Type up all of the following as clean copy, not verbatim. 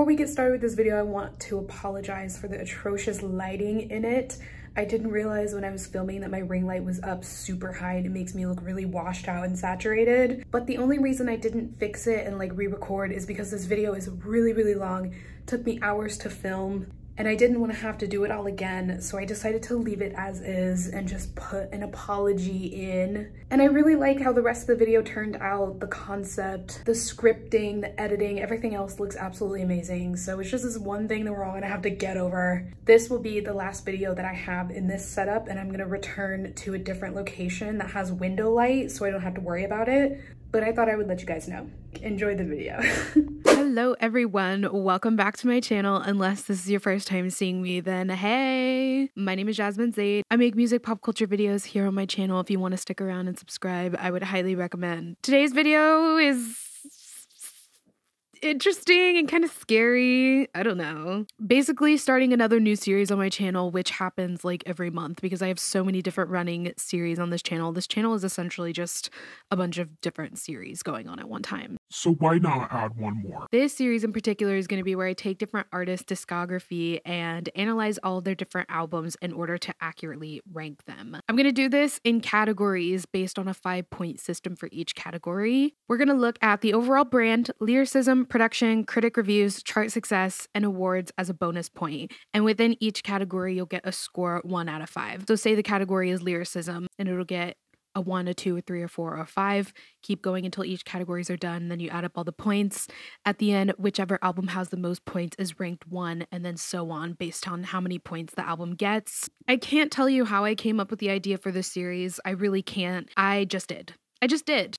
we get started with this video, I want to apologize for the atrocious lighting in it. I didn't realize when I was filming that my ring light was up super high and it makes me look really washed out and saturated. But the only reason I didn't fix it and like re-record is because this video is really long. It took me hours to film and I didn't want to have to do it all again. So I decided to leave it as is and just put an apology in. And I really like how the rest of the video turned out. The concept, the scripting, the editing, everything else looks absolutely amazing. So it's just this one thing that we're all gonna have to get over. This will be the last video that I have in this setup, and I'm gonna return to a different location that has window light so I don't have to worry about it. But I thought I would let you guys know. Enjoy the video. Hello everyone, welcome back to my channel. Unless this is your first time seeing me, then hey, my name is Jasmine Zade. I make music pop culture videos here on my channel. If you want to stick around and subscribe, I would highly recommend. Today's video is interesting and kind of scary. I don't know. Basically starting another new series on my channel, which happens like every month because I have so many different running series on this channel. This channel is essentially just a bunch of different series going on at one time. So why not add one more? This series in particular is going to be where I take different artists' discography and analyze all their different albums in order to accurately rank them. I'm going to do this in categories based on a 5-point system for each category. We're going to look at the overall brand, lyricism, production, critic reviews, chart success, and awards as a bonus point. And within each category, you'll get a score 1 out of 5. So say the category is lyricism, and it'll get a 1, a 2, a 3, a 4, or a 5. Keep going until each categories are done. Then you add up all the points. At the end, whichever album has the most points is ranked 1, and then so on based on how many points the album gets. I can't tell you how I came up with the idea for this series. I really can't. I just did.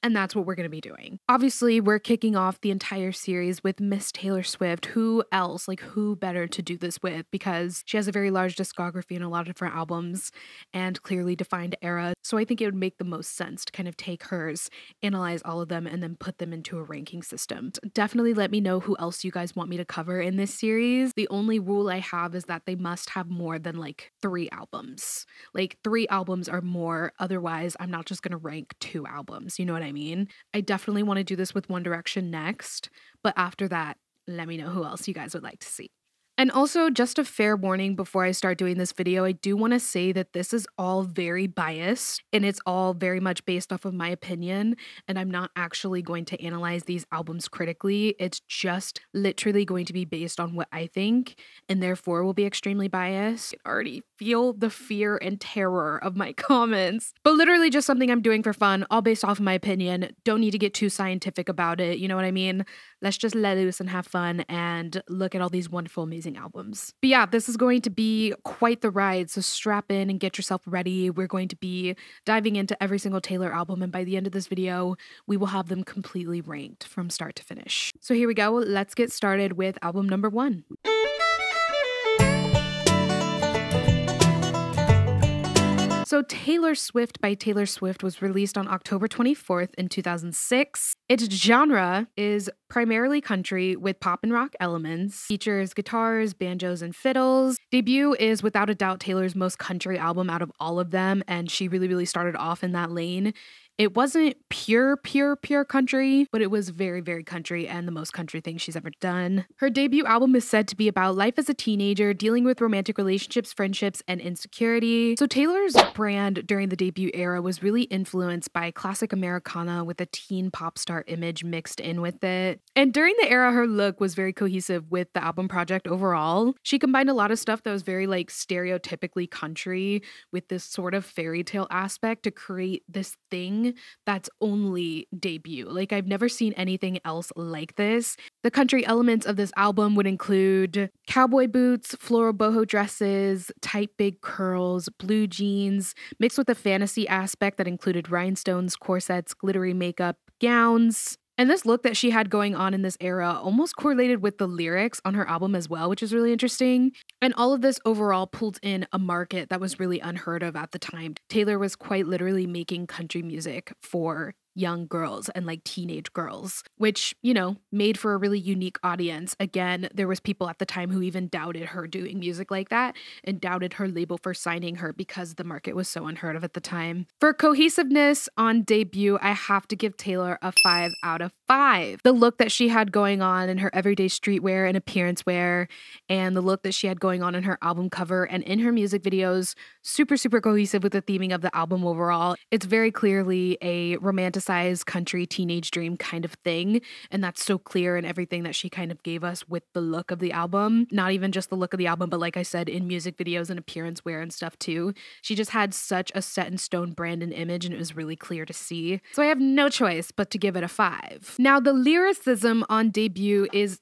And that's what we're going to be doing. Obviously, we're kicking off the entire series with Miss Taylor Swift. Who else? Like, who better to do this with? Because she has a very large discography and a lot of different albums and clearly defined era. So I think it would make the most sense to kind of take hers, analyze all of them, and then put them into a ranking system. Definitely let me know who else you guys want me to cover in this series. The only rule I have is that they must have more than like 3 albums. Like 3 albums or more. Otherwise, I'm not just going to rank 2 albums. You know what I mean? I definitely want to do this with One Direction next, but after that, let me know who else you guys would like to see. And also, just a fair warning before I start doing this video, I do want to say that this is all very biased and it's all very much based off of my opinion, and I'm not actually going to analyze these albums critically. It's just literally going to be based on what I think, and therefore will be extremely biased. I already feel the fear and terror of my comments, but literally just something I'm doing for fun, all based off of my opinion. Don't need to get too scientific about it, you know what I mean? Let's just let loose and have fun and look at all these wonderful, amazing albums. But yeah, this is going to be quite the ride, so strap in and get yourself ready. We're going to be diving into every single Taylor album, and by the end of this video, we will have them completely ranked from start to finish. So here we go. Let's get started with album number 1. So Taylor Swift by Taylor Swift was released on October 24th in 2006. Its genre is primarily country with pop and rock elements, features guitars, banjos, and fiddles. Debut is without a doubt Taylor's most country album out of all of them, and she really started off in that lane. It wasn't pure country, but it was very country and the most country thing she's ever done. Her debut album is said to be about life as a teenager, dealing with romantic relationships, friendships, and insecurity. So Taylor's brand during the debut era was really influenced by classic Americana with a teen pop star image mixed in with it. And during the era, her look was very cohesive with the album project overall. She combined a lot of stuff that was very like stereotypically country with this sort of fairy tale aspect to create this thing that's only debut. Like, I've never seen anything else like this. The country elements of this album would include cowboy boots, floral boho dresses, tight big curls, blue jeans, mixed with a fantasy aspect that included rhinestones, corsets, glittery makeup, gowns. And this look that she had going on in this era almost correlated with the lyrics on her album as well, which is really interesting. And all of this overall pulled in a market that was really unheard of at the time. Taylor was quite literally making country music for young girls and like teenage girls, which, you know, made for a really unique audience. Again, there was people at the time who even doubted her doing music like that and doubted her label for signing her because the market was so unheard of at the time. For cohesiveness on debut, I have to give Taylor a 5 out of 5. The look that she had going on in her everyday streetwear and appearance wear, and the look that she had going on in her album cover and in her music videos, super cohesive with the theming of the album overall. It's very clearly a romanticized country teenage dream kind of thing, and that's so clear in everything that she kind of gave us with the look of the album. Not even just the look of the album, but like I said, in music videos and appearance wear and stuff too. She just had such a set in stone brand and image, and it was really clear to see. So I have no choice but to give it a 5. Now, the lyricism on debut is...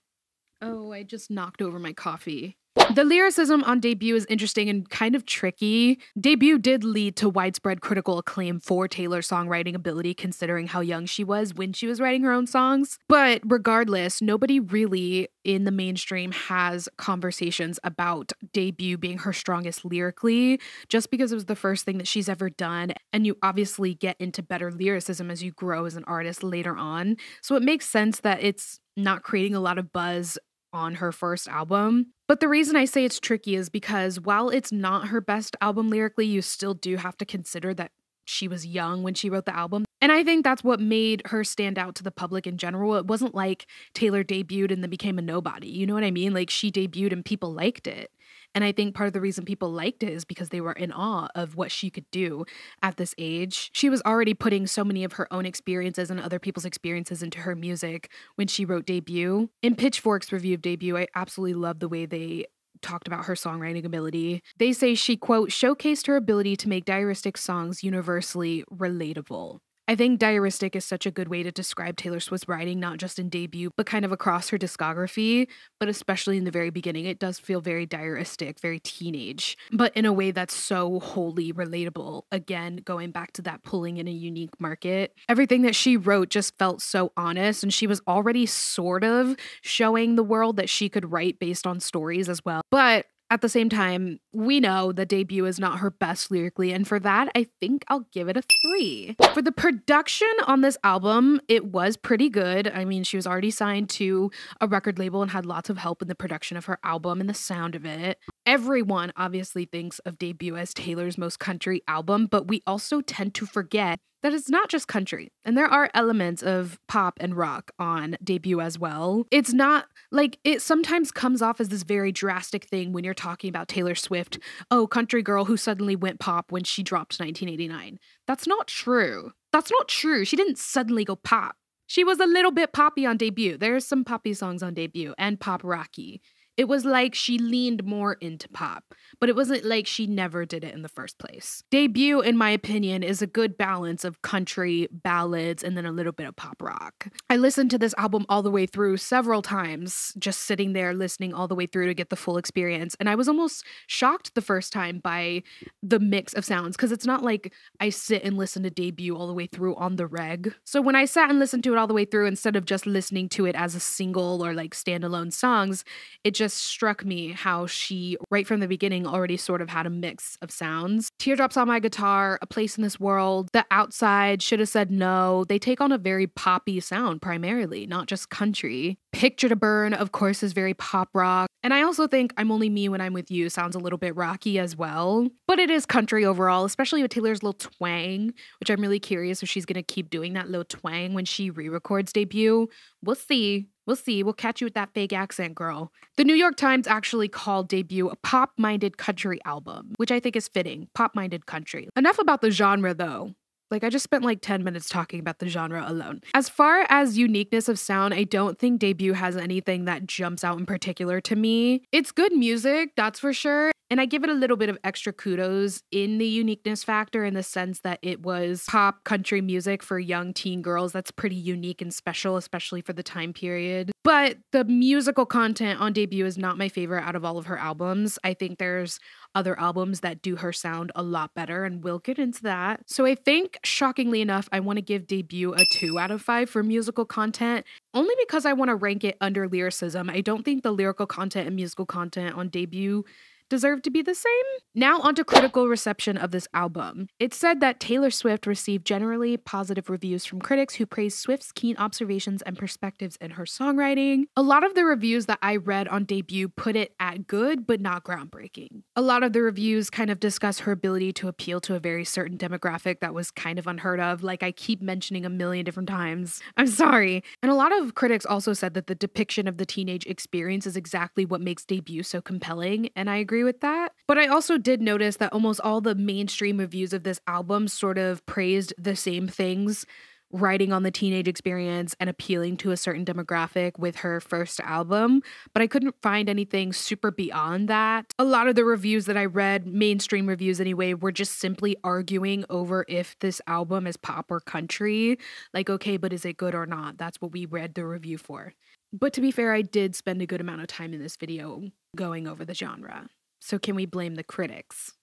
Oh, I just knocked over my coffee. The lyricism on debut is interesting and kind of tricky. Debut did lead to widespread critical acclaim for Taylor's songwriting ability, considering how young she was when she was writing her own songs. But regardless, nobody really in the mainstream has conversations about debut being her strongest lyrically, just because it was the first thing that she's ever done. And you obviously get into better lyricism as you grow as an artist later on. So it makes sense that it's not creating a lot of buzz on her first album. But the reason I say it's tricky is because while it's not her best album lyrically, you still do have to consider that she was young when she wrote the album. And I think that's what made her stand out to the public in general. It wasn't like Taylor debuted and then became a nobody. You know what I mean? Like, she debuted and people liked it. And I think part of the reason people liked it is because they were in awe of what she could do at this age. She was already putting so many of her own experiences and other people's experiences into her music when she wrote Debut. In Pitchfork's review of Debut, I absolutely love the way they talked about her songwriting ability. They say she, quote, showcased her ability to make diaristic songs universally relatable. I think diaristic is such a good way to describe Taylor Swift's writing, not just in Debut, but kind of across her discography, but especially in the very beginning. It does feel very diaristic, very teenage, but in a way that's so wholly relatable. Again, going back to that pulling in a unique market. Everything that she wrote just felt so honest, and she was already sort of showing the world that she could write based on stories as well. But at the same time, we know that Debut is not her best lyrically, and for that, I think I'll give it a 3. For the production on this album, it was pretty good. I mean, she was already signed to a record label and had lots of help in the production of her album and the sound of it. Everyone obviously thinks of Debut as Taylor's most country album, but we also tend to forget that it's not just country, and there are elements of pop and rock on Debut as well. It's not like, it sometimes comes off as this very drastic thing when you're talking about Taylor Swift, oh, country girl who suddenly went pop when she dropped 1989. That's not true. That's not true. She didn't suddenly go pop. She was a little bit poppy on Debut. There's some poppy songs on Debut and pop rocky. It was like she leaned more into pop, but it wasn't like she never did it in the first place. Debut, in my opinion, is a good balance of country, ballads, and then a little bit of pop rock. I listened to this album all the way through several times, just sitting there listening all the way through to get the full experience. And I was almost shocked the first time by the mix of sounds, because it's not like I sit and listen to Debut all the way through on the reg. So when I sat and listened to it all the way through, instead of just listening to it as a single or like standalone songs, it just struck me how she, right from the beginning, already sort of had a mix of sounds. Teardrops on My Guitar, A Place in This World, The Outside, Should Have Said No, they take on a very poppy sound primarily, not just country. Picture to Burn, of course, is very pop rock. And I also think I'm Only Me When I'm With You sounds a little bit rocky as well. But it is country overall, especially with Taylor's little twang, which I'm really curious if she's going to keep doing that little twang when she re-records Debut. We'll see. We'll see. We'll catch you with that fake accent, girl. The New York Times actually called Debut a pop-minded country album, which I think is fitting. Pop-minded country. Enough about the genre, though. Like, I just spent like 10 minutes talking about the genre alone. As far as uniqueness of sound, I don't think Debut has anything that jumps out in particular to me. It's good music, that's for sure. And I give it a little bit of extra kudos in the uniqueness factor, in the sense that it was pop country music for young teen girls. That's pretty unique and special, especially for the time period. But the musical content on Debut is not my favorite out of all of her albums. I think there's other albums that do her sound a lot better, and we'll get into that. So I think, shockingly enough, I want to give Debut a 2 out of 5 for musical content, only because I want to rank it under lyricism. I don't think the lyrical content and musical content on Debut deserve to be the same. Now onto critical reception of this album. It said that Taylor Swift received generally positive reviews from critics who praised Swift's keen observations and perspectives in her songwriting. A lot of the reviews that I read on debut put it at good, but not groundbreaking. A lot of the reviews kind of discuss her ability to appeal to a very certain demographic that was kind of unheard of, like I keep mentioning a million different times. I'm sorry. And a lot of critics also said that the depiction of the teenage experience is exactly what makes debut so compelling, and I agree with that. But I also did notice that almost all the mainstream reviews of this album sort of praised the same things, writing on the teenage experience and appealing to a certain demographic with her first album, but I couldn't find anything super beyond that. A lot of the reviews that I read, mainstream reviews anyway, were just simply arguing over if this album is pop or country. Like, okay, but is it good or not? That's what we read the review for. But to be fair, I did spend a good amount of time in this video going over the genre. So can we blame the critics?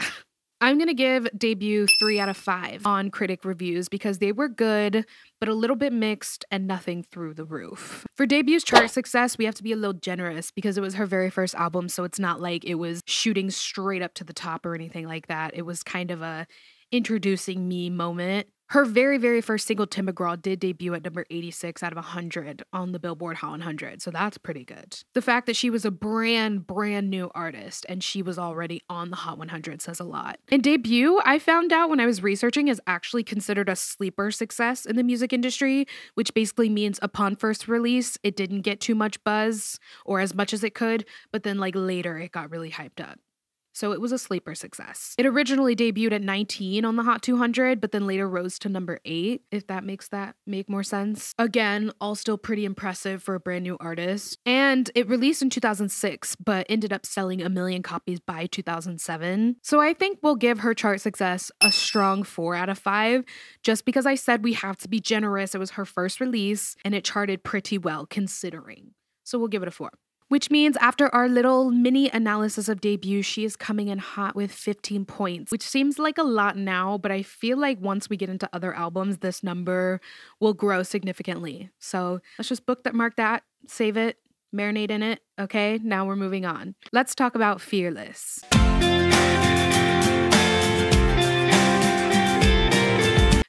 I'm going to give debut 3 out of 5 on critic reviews because they were good, but a little bit mixed and nothing through the roof. For debut's chart success, we have to be a little generous because it was her very first album, so it's not like it was shooting straight up to the top or anything like that. It was kind of a introducing me moment. Her very, very first single, Tim McGraw, did debut at number 86 out of 100 on the Billboard Hot 100, so that's pretty good. The fact that she was a brand new artist and she was already on the Hot 100 says a lot. And debut, I found out when I was researching, is actually considered a sleeper success in the music industry, which basically means upon first release, it didn't get too much buzz or as much as it could, but then like later it got really hyped up. So it was a sleeper success. It originally debuted at 19 on the Hot 200, but then later rose to number 8, if that make more sense. Again, all still pretty impressive for a brand new artist. And it released in 2006, but ended up selling 1 million copies by 2007. So I think we'll give her chart success a strong 4 out of 5, just because I said we have to be generous. It was her first release, and it charted pretty well considering. So we'll give it a 4. Which means after our little mini analysis of debut, she is coming in hot with 15 points, which seems like a lot now, but I feel like once we get into other albums, this number will grow significantly. So let's just bookmark that, save it, marinate in it. Okay, now we're moving on. Let's talk about Fearless.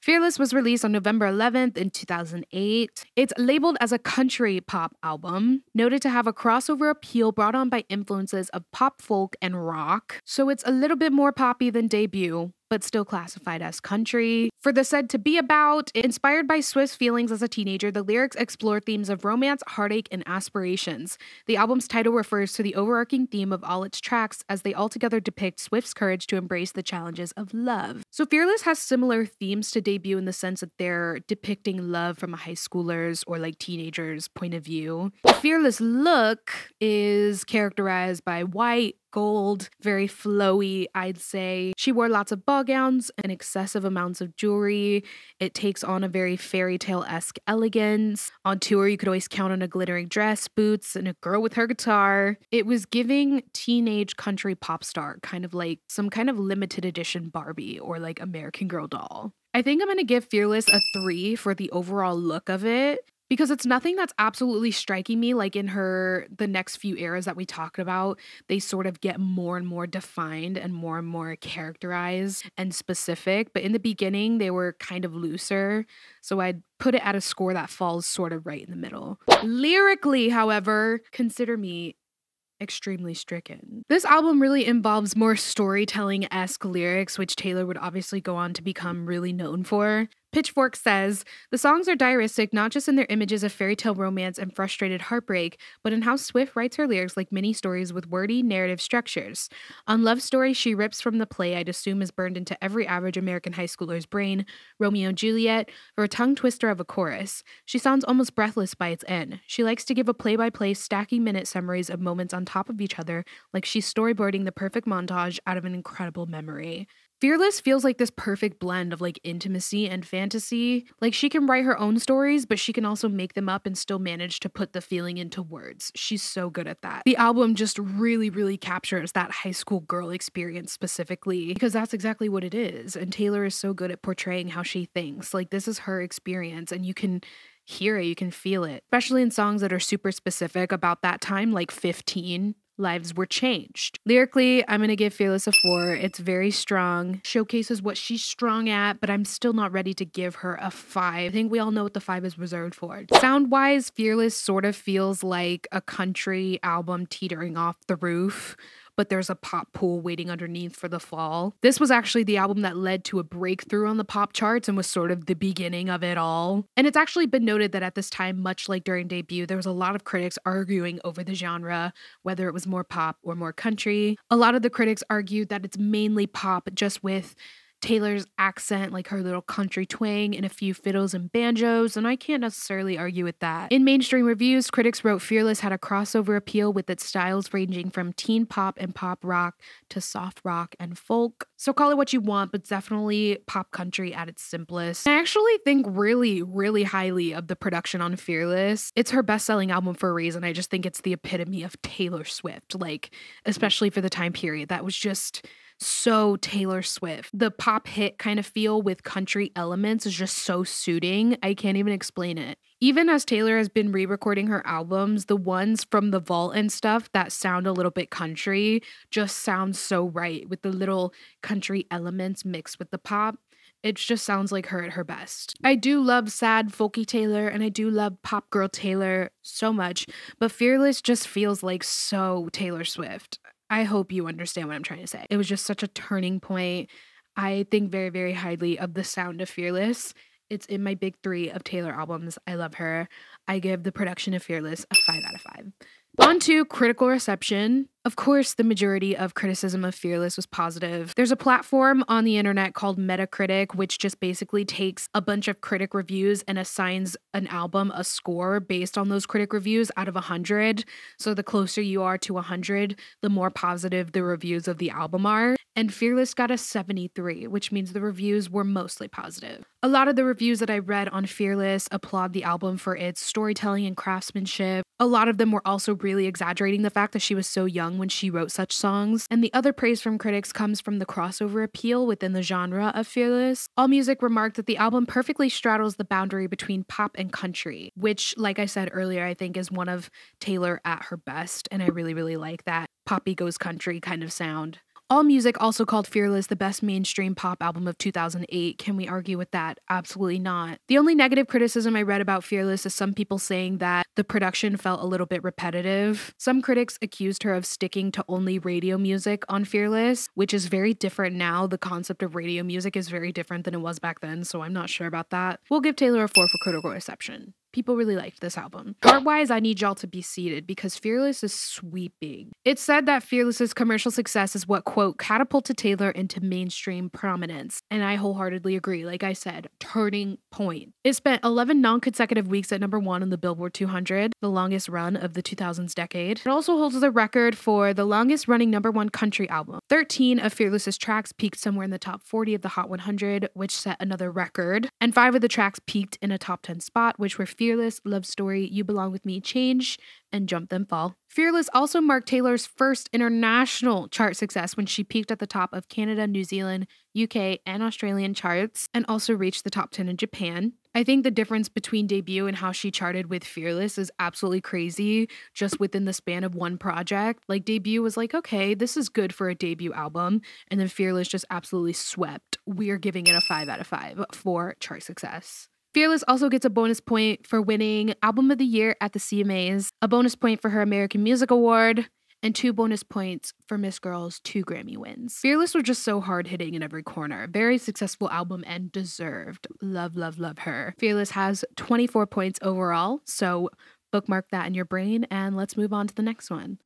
Fearless was released on November 11th in 2008. It's labeled as a country pop album, noted to have a crossover appeal brought on by influences of pop, folk, and rock. So it's a little bit more poppy than debut, but still classified as country. For the said to be about, inspired by Swift's feelings as a teenager, the lyrics explore themes of romance, heartache, and aspirations. The album's title refers to the overarching theme of all its tracks, as they altogether depict Swift's courage to embrace the challenges of love. So Fearless has similar themes to debut in the sense that they're depicting love from a high schooler's or like teenager's point of view. The Fearless look is characterized by white, gold, very flowy, I'd say. She wore lots of ball gowns and excessive amounts of jewelry. It takes on a very fairy tale-esque elegance. On tour, you could always count on a glittering dress, boots, and a girl with her guitar. It was giving teenage country pop star, kind of like some kind of limited edition Barbie or like American Girl doll. I think I'm gonna give Fearless a 3 for the overall look of it, because it's nothing that's absolutely striking me. Like in the next few eras that we talked about, they sort of get more and more defined and more characterized and specific. But in the beginning, they were kind of looser. So I'd put it at a score that falls sort of right in the middle. Lyrically, however, consider me extremely stricken. This album really involves more storytelling-esque lyrics, which Taylor would obviously go on to become really known for. Pitchfork says, the songs are diaristic not just in their images of fairy tale romance and frustrated heartbreak, but in how Swift writes her lyrics like mini stories with wordy narrative structures. On Love Story, she rips from the play I'd assume is burned into every average American high schooler's brain, Romeo and Juliet, for a tongue twister of a chorus. She sounds almost breathless by its end. She likes to give a play-by-play stacking minute summaries of moments on top of each other, like she's storyboarding the perfect montage out of an incredible memory. Fearless feels like this perfect blend of like intimacy and fantasy. Like she can write her own stories, but she can also make them up and still manage to put the feeling into words. She's so good at that. The album just really captures that high school girl experience specifically, because that's exactly what it is. And Taylor is so good at portraying how she thinks. Like this is her experience and you can hear it, you can feel it, especially in songs that are super specific about that time, like 15. lives were changed. Lyrically, I'm gonna give Fearless a 4. It's very strong, showcases what she's strong at, but I'm still not ready to give her a 5. I think we all know what the 5 is reserved for. Sound-wise, Fearless sort of feels like a country album teetering off the roof, but there's a pop pool waiting underneath for the fall. This was actually the album that led to a breakthrough on the pop charts and was sort of the beginning of it all. And it's actually been noted that at this time, much like during debut, there was a lot of critics arguing over the genre, whether it was more pop or more country. A lot of the critics argued that it's mainly pop, just with Taylor's accent, like her little country twang, and a few fiddles and banjos, and I can't necessarily argue with that. In mainstream reviews, critics wrote Fearless had a crossover appeal with its styles ranging from teen pop and pop rock to soft rock and folk. So call it what you want, but definitely pop country at its simplest. I actually think really, really highly of the production on Fearless. It's her best-selling album for a reason. I just think it's the epitome of Taylor Swift, like, especially for the time period. That was just so Taylor Swift. The pop hit kind of feel with country elements is just so suiting. I can't even explain it. Even as Taylor has been re-recording her albums, the ones from the vault and stuff that sound a little bit country just sound so right with the little country elements mixed with the pop. It just sounds like her at her best. I do love sad, folky Taylor, and I do love pop girl Taylor so much, but Fearless just feels like so Taylor Swift. I hope you understand what I'm trying to say. It was just such a turning point. I think very, very highly of the sound of Fearless. It's in my big 3 of Taylor albums. I love her. I give the production of Fearless a 5 out of 5. On to critical reception. Of course, the majority of criticism of Fearless was positive. There's a platform on the internet called Metacritic, which just basically takes a bunch of critic reviews and assigns an album a score based on those critic reviews out of 100. So the closer you are to 100, the more positive the reviews of the album are. And Fearless got a 73, which means the reviews were mostly positive. A lot of the reviews that I read on Fearless applaud the album for its storytelling and craftsmanship. A lot of them were also really exaggerating the fact that she was so young when she wrote such songs. And the other praise from critics comes from the crossover appeal within the genre of Fearless. AllMusic remarked that the album perfectly straddles the boundary between pop and country, which, like I said earlier, I think is one of Taylor at her best, and I really, really like that poppy goes country kind of sound. AllMusic also called Fearless the best mainstream pop album of 2008. Can we argue with that? Absolutely not. The only negative criticism I read about Fearless is some people saying that the production felt a little bit repetitive. Some critics accused her of sticking to only radio music on Fearless, which is very different now. The concept of radio music is very different than it was back then, so I'm not sure about that. We'll give Taylor a 4 for critical reception. People really liked this album. Chart-wise, I need y'all to be seated because Fearless is sweeping. It's said that Fearless's commercial success is what, quote, catapulted Taylor into mainstream prominence. And I wholeheartedly agree. Like I said, turning point. It spent 11 non-consecutive weeks at number 1 on the Billboard 200, the longest run of the 2000s decade. It also holds the record for the longest running number 1 country album. 13 of Fearless's tracks peaked somewhere in the top 40 of the Hot 100, which set another record. And 5 of the tracks peaked in a top 10 spot, which were Fearless, Love Story, You Belong With Me, Change, and Jump Then Fall. Fearless also marked Taylor's first international chart success when she peaked at the top of Canada, New Zealand, UK, and Australian charts, and also reached the top 10 in Japan. I think the difference between debut and how she charted with Fearless is absolutely crazy, just within the span of one project. Like, debut was like, okay, this is good for a debut album, and then Fearless just absolutely swept. We're giving it a 5 out of 5 for chart success. Fearless also gets a bonus point for winning Album of the Year at the CMAs, a bonus point for her American Music Award, and 2 bonus points for Miss Girl's 2 Grammy wins. Fearless was just so hard-hitting in every corner. Very successful album and deserved. Love, love, love her. Fearless has 24 points overall, so bookmark that in your brain, and let's move on to the next one.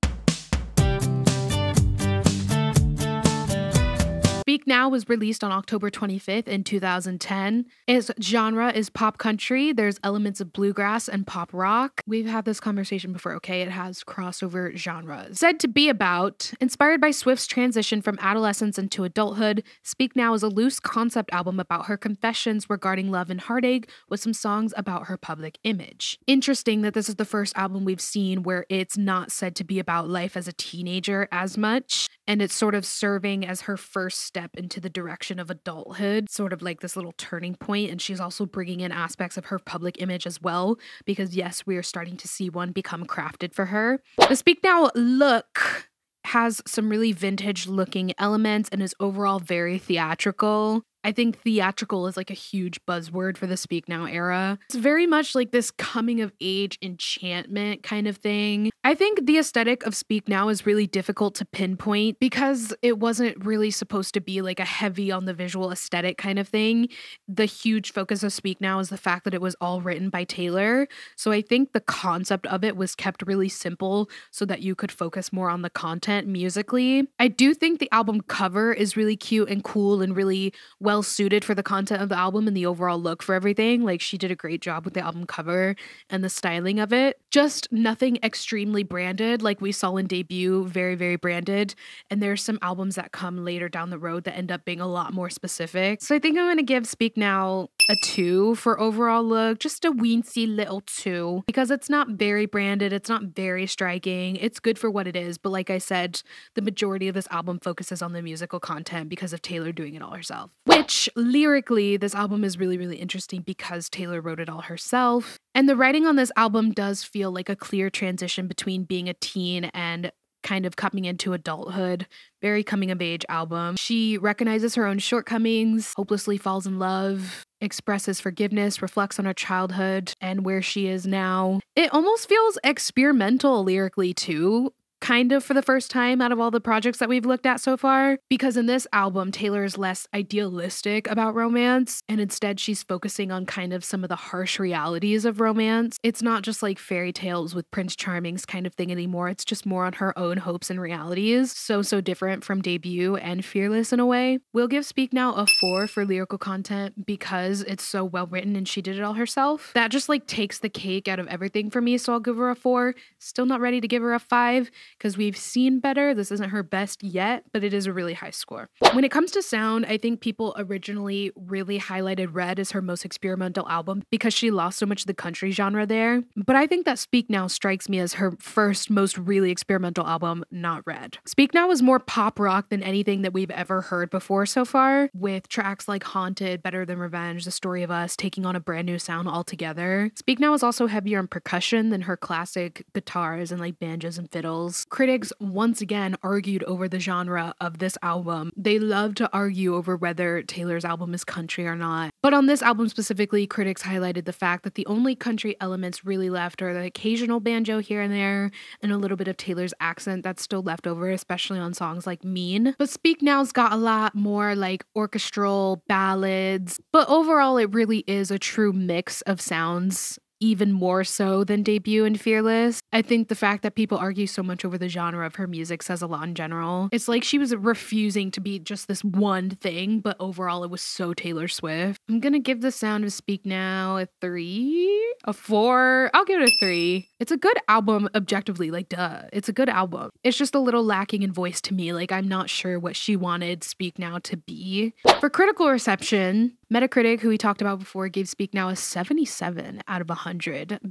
Speak Now was released on October 25th in 2010. Its genre is pop country. There's elements of bluegrass and pop rock. We've had this conversation before, okay? It has crossover genres. Said to be about, inspired by Swift's transition from adolescence into adulthood, Speak Now is a loose concept album about her confessions regarding love and heartache with some songs about her public image. Interesting that this is the first album we've seen where it's not said to be about life as a teenager as much. and it's sort of serving as her first step into the direction of adulthood, sort of like this little turning point. And she's also bringing in aspects of her public image as well, because yes, we are starting to see one become crafted for her. The Speak Now look has some really vintage looking elements and is overall very theatrical. I think theatrical is like a huge buzzword for the Speak Now era. It's very much like this coming of age enchantment kind of thing. I think the aesthetic of Speak Now is really difficult to pinpoint because it wasn't really supposed to be like a heavy on the visual aesthetic kind of thing. The huge focus of Speak Now is the fact that it was all written by Taylor. So I think the concept of it was kept really simple so that you could focus more on the content musically. I do think the album cover is really cute and cool and really well suited for the content of the album and the overall look for everything. Like, she did a great job with the album cover and the styling of it. Just nothing extremely branded like we saw in Debut, very, very branded. And there's some albums that come later down the road that end up being a lot more specific. So I think I'm going to give Speak Now a 2 for overall look, just a weensy little 2, because it's not very branded, it's not very striking, it's good for what it is, but like I said, the majority of this album focuses on the musical content because of Taylor doing it all herself. Which, lyrically, this album is really, really interesting because Taylor wrote it all herself, and the writing on this album does feel like a clear transition between being a teen and kind of coming into adulthood. Very coming of age album. She recognizes her own shortcomings, hopelessly falls in love, expresses forgiveness, reflects on her childhood and where she is now. It almost feels experimental lyrically too, kind of for the first time out of all the projects that we've looked at so far, because in this album, Taylor is less idealistic about romance, and instead she's focusing on kind of some of the harsh realities of romance. It's not just like fairy tales with Prince Charming's kind of thing anymore. It's just more on her own hopes and realities. So different from Debut and Fearless in a way. We'll give Speak Now a 4 for lyrical content because it's so well written and she did it all herself. That just like takes the cake out of everything for me, so I'll give her a 4. Still not ready to give her a 5. Because we've seen better. This isn't her best yet, but it is a really high score. When it comes to sound, I think people originally really highlighted Red as her most experimental album because she lost so much of the country genre there. But I think that Speak Now strikes me as her first most really experimental album, not Red. Speak Now is more pop rock than anything that we've ever heard before so far, with tracks like Haunted, Better Than Revenge, The Story of Us taking on a brand new sound altogether. Speak Now is also heavier in percussion than her classic guitars and like banjos and fiddles. Critics once again argued over the genre of this album. They love to argue over whether Taylor's album is country or not. But on this album specifically, critics highlighted the fact that the only country elements really left are the occasional banjo here and there, and a little bit of Taylor's accent that's still left over, especially on songs like Mean. But Speak Now's got a lot more like orchestral ballads, but overall it really is a true mix of sounds, even more so than Debut and Fearless. I think the fact that people argue so much over the genre of her music says a lot in general. It's like she was refusing to be just this one thing, but overall it was so Taylor Swift. I'm gonna give the sound of Speak Now a 3, a 4. I'll give it a 3. It's a good album objectively, like duh. It's a good album. It's just a little lacking in voice to me. Like, I'm not sure what she wanted Speak Now to be. For critical reception, Metacritic, who we talked about before, gave Speak Now a 77 out of 100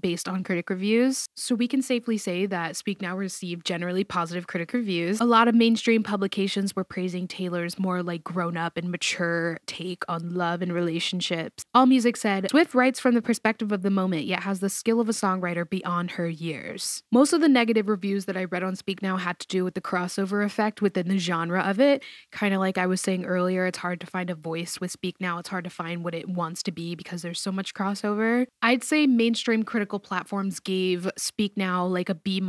based on critic reviews. So we can safely say that Speak Now received generally positive critic reviews. A lot of mainstream publications were praising Taylor's more like grown-up and mature take on love and relationships. AllMusic said, Swift writes from the perspective of the moment, yet has the skill of a songwriter beyond her years. Most of the negative reviews that I read on Speak Now had to do with the crossover effect within the genre of it. Kind of like I was saying earlier, it's hard to find a voice with Speak Now. It's hard to find what it wants to be because there's so much crossover. I'd say mainstream critical platforms gave Speak Now like a B-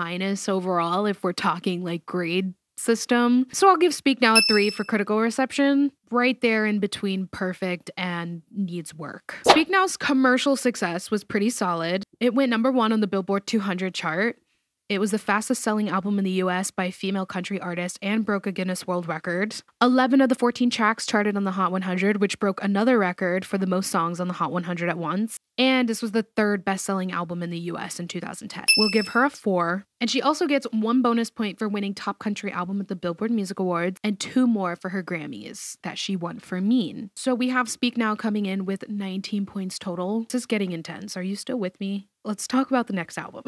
overall if we're talking like grade system. So I'll give Speak Now a 3 for critical reception, right there in between perfect and needs work. Speak Now's commercial success was pretty solid. It went #1 on the Billboard 200 chart. It was the fastest selling album in the US by a female country artist and broke a Guinness World Record. 11 of the 14 tracks charted on the Hot 100, which broke another record for the most songs on the Hot 100 at once. And this was the 3rd best-selling album in the US in 2010. We'll give her a 4. And she also gets 1 bonus point for winning Top Country Album at the Billboard Music Awards and 2 more for her Grammys that she won for Mean. So we have Speak Now coming in with 19 points total. This is getting intense. Are you still with me? Let's talk about the next album.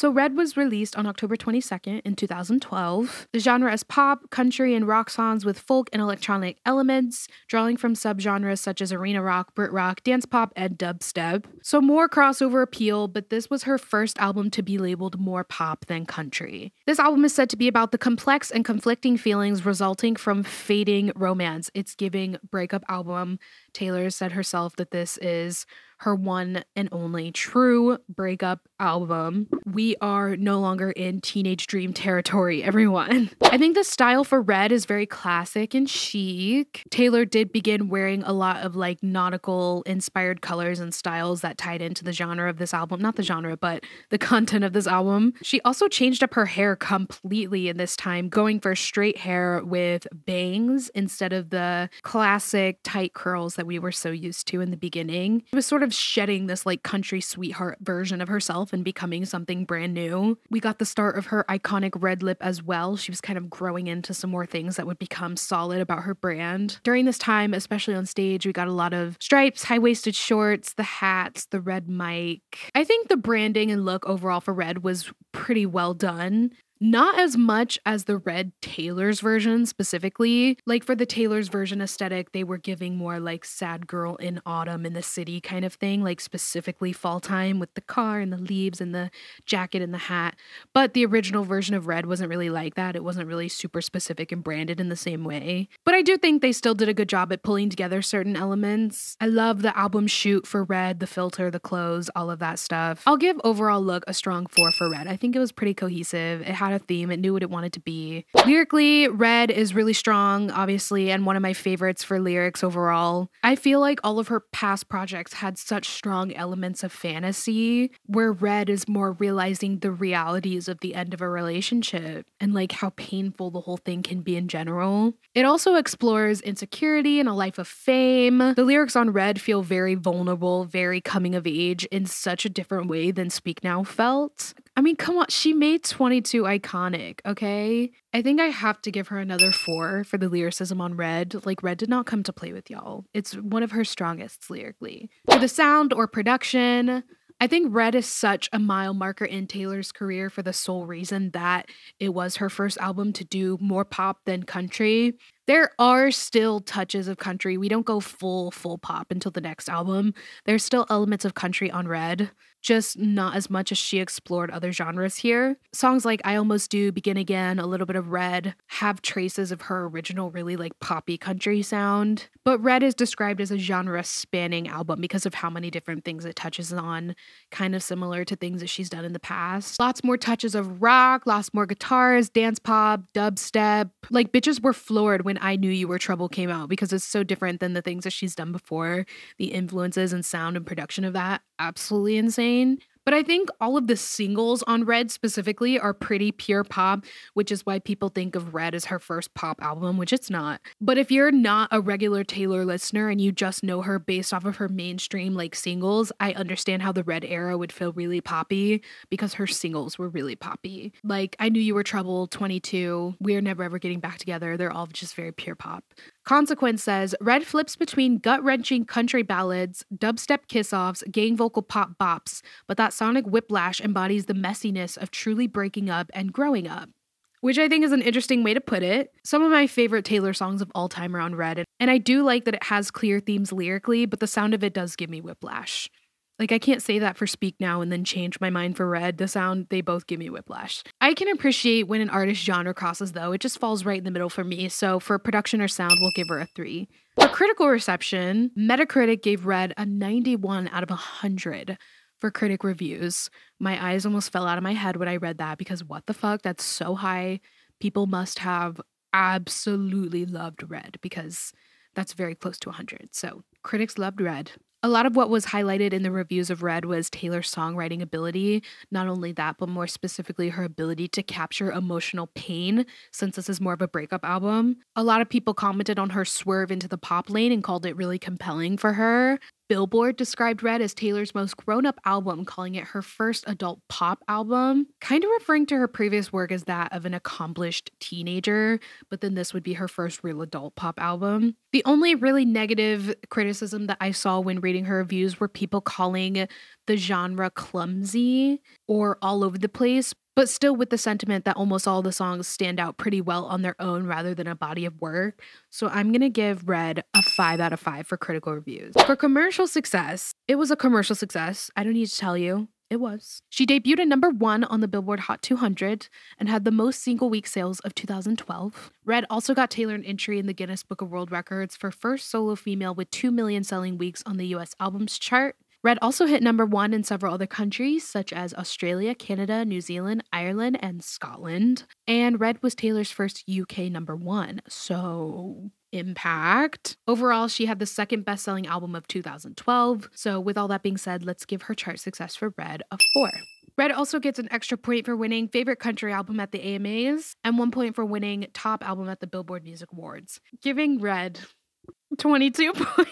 So Red was released on October 22nd in 2012. The genre is pop, country, and rock songs with folk and electronic elements, drawing from subgenres such as arena rock, Brit rock, dance pop, and dubstep. So more crossover appeal, but this was her first album to be labeled more pop than country. This album is said to be about the complex and conflicting feelings resulting from fading romance. It's giving breakup album. Taylor said herself that this is her one and only true breakup album. We are no longer in teenage dream territory, everyone. I think the style for Red is very classic and chic. Taylor did begin wearing a lot of like nautical inspired colors and styles that tied into the genre of this album. Not the genre, but the content of this album. She also changed up her hair completely in this time, going for straight hair with bangs instead of the classic tight curls that we were so used to in the beginning. It was sort of shedding this like country sweetheart version of herself and becoming something brand new. We got the start of her iconic red lip as well. She was kind of growing into some more things that would become solid about her brand. During this time, especially on stage, we got a lot of stripes, high-waisted shorts, the hats, the red mic. I think the branding and look overall for Red was pretty well done. Not as much as the Red Taylor's version specifically. Like for the Taylor's version aesthetic, they were giving more like sad girl in autumn in the city kind of thing, like specifically fall time with the car and the leaves and the jacket and the hat. But the original version of Red wasn't really like that. It wasn't really super specific and branded in the same way. But I do think they still did a good job at pulling together certain elements. I love the album shoot for Red, the filter, the clothes, all of that stuff. I'll give overall look a strong 4 for Red. I think it was pretty cohesive. It had a theme. It knew what it wanted to be. Lyrically, Red is really strong, obviously, and one of my favorites for lyrics overall. I feel like all of her past projects had such strong elements of fantasy, where Red is more realizing the realities of the end of a relationship and like how painful the whole thing can be in general. It also explores insecurity and a life of fame. The lyrics on Red feel very vulnerable, very coming of age in such a different way than Speak Now felt. I mean, come on, she made 22 iconic, okay? I think I have to give her another 4 for the lyricism on Red. Like, Red did not come to play with y'all. It's one of her strongest lyrically. For the sound or production, I think Red is such a mile marker in Taylor's career for the sole reason that it was her first album to do more pop than country. There are still touches of country. We don't go full pop until the next album. There's still elements of country on Red, just not as much as she explored other genres here. Songs like I Almost Do, Begin Again, a little bit of Red have traces of her original really like poppy country sound. But Red is described as a genre spanning album because of how many different things it touches on, kind of similar to things that she's done in the past. Lots more touches of rock, lots more guitars, dance pop, dubstep. Like bitches were floored when I Knew You Were Trouble came out because it's so different than the things that she's done before. The influences and sound and production of that, absolutely insane. But I think all of the singles on Red specifically are pretty pure pop, which is why people think of Red as her first pop album, which it's not. But if you're not a regular Taylor listener and you just know her based off of her mainstream like singles, I understand how the Red era would feel really poppy because her singles were really poppy. Like I Knew You Were Trouble, 22, We're Never Ever Getting Back Together, they're all just very pure pop. Consequence says, Red flips between gut-wrenching country ballads, dubstep kiss-offs, gang vocal pop bops, but that sonic whiplash embodies the messiness of truly breaking up and growing up. Which I think is an interesting way to put it. Some of my favorite Taylor songs of all time are on Red, and I do like that it has clear themes lyrically, but the sound of it does give me whiplash. Like, I can't say that for Speak Now and then change my mind for Red. The sound, they both give me whiplash. I can appreciate when an artist genre crosses, though. It just falls right in the middle for me. So for production or sound, we'll give her a 3. For critical reception, Metacritic gave Red a 91 out of 100 for critic reviews. My eyes almost fell out of my head when I read that because what the fuck? That's so high. People must have absolutely loved Red because that's very close to 100. So critics loved Red. A lot of what was highlighted in the reviews of Red was Taylor's songwriting ability. Not only that, but more specifically her ability to capture emotional pain, since this is more of a breakup album. A lot of people commented on her swerve into the pop lane and called it really compelling for her. Billboard described Red as Taylor's most grown-up album, calling it her first adult pop album, kind of referring to her previous work as that of an accomplished teenager, but then this would be her first real adult pop album. The only really negative criticism that I saw when reading her reviews were people calling the genre clumsy or all over the place, but still with the sentiment that almost all the songs stand out pretty well on their own rather than a body of work. So I'm gonna give Red a 5 out of 5 for critical reviews. For commercial success, it was a commercial success. I don't need to tell you. It was. She debuted at #1 on the Billboard Hot 200 and had the most single week sales of 2012. Red also got Taylor an entry in the Guinness Book of World Records for first solo female with 2 million selling weeks on the US albums chart. Red also hit #1 in several other countries such as Australia, Canada, New Zealand, Ireland, and Scotland. And Red was Taylor's first UK #1, so impact. Overall, she had the second best-selling album of 2012. So with all that being said, let's give her chart success for Red a 4. Red also gets an extra point for winning Favorite Country Album at the AMAs and 1 point for winning Top Album at the Billboard Music Awards, giving Red 22 points.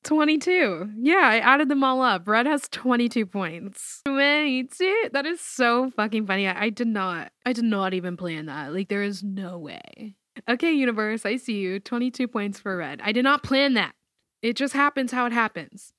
22. Yeah, I added them all up. Red has 22 points. 22. That is so fucking funny. I did not even plan that. Like, there is no way. Okay, universe, I see you. 22 points for Red. I did not plan that. It just happens how it happens.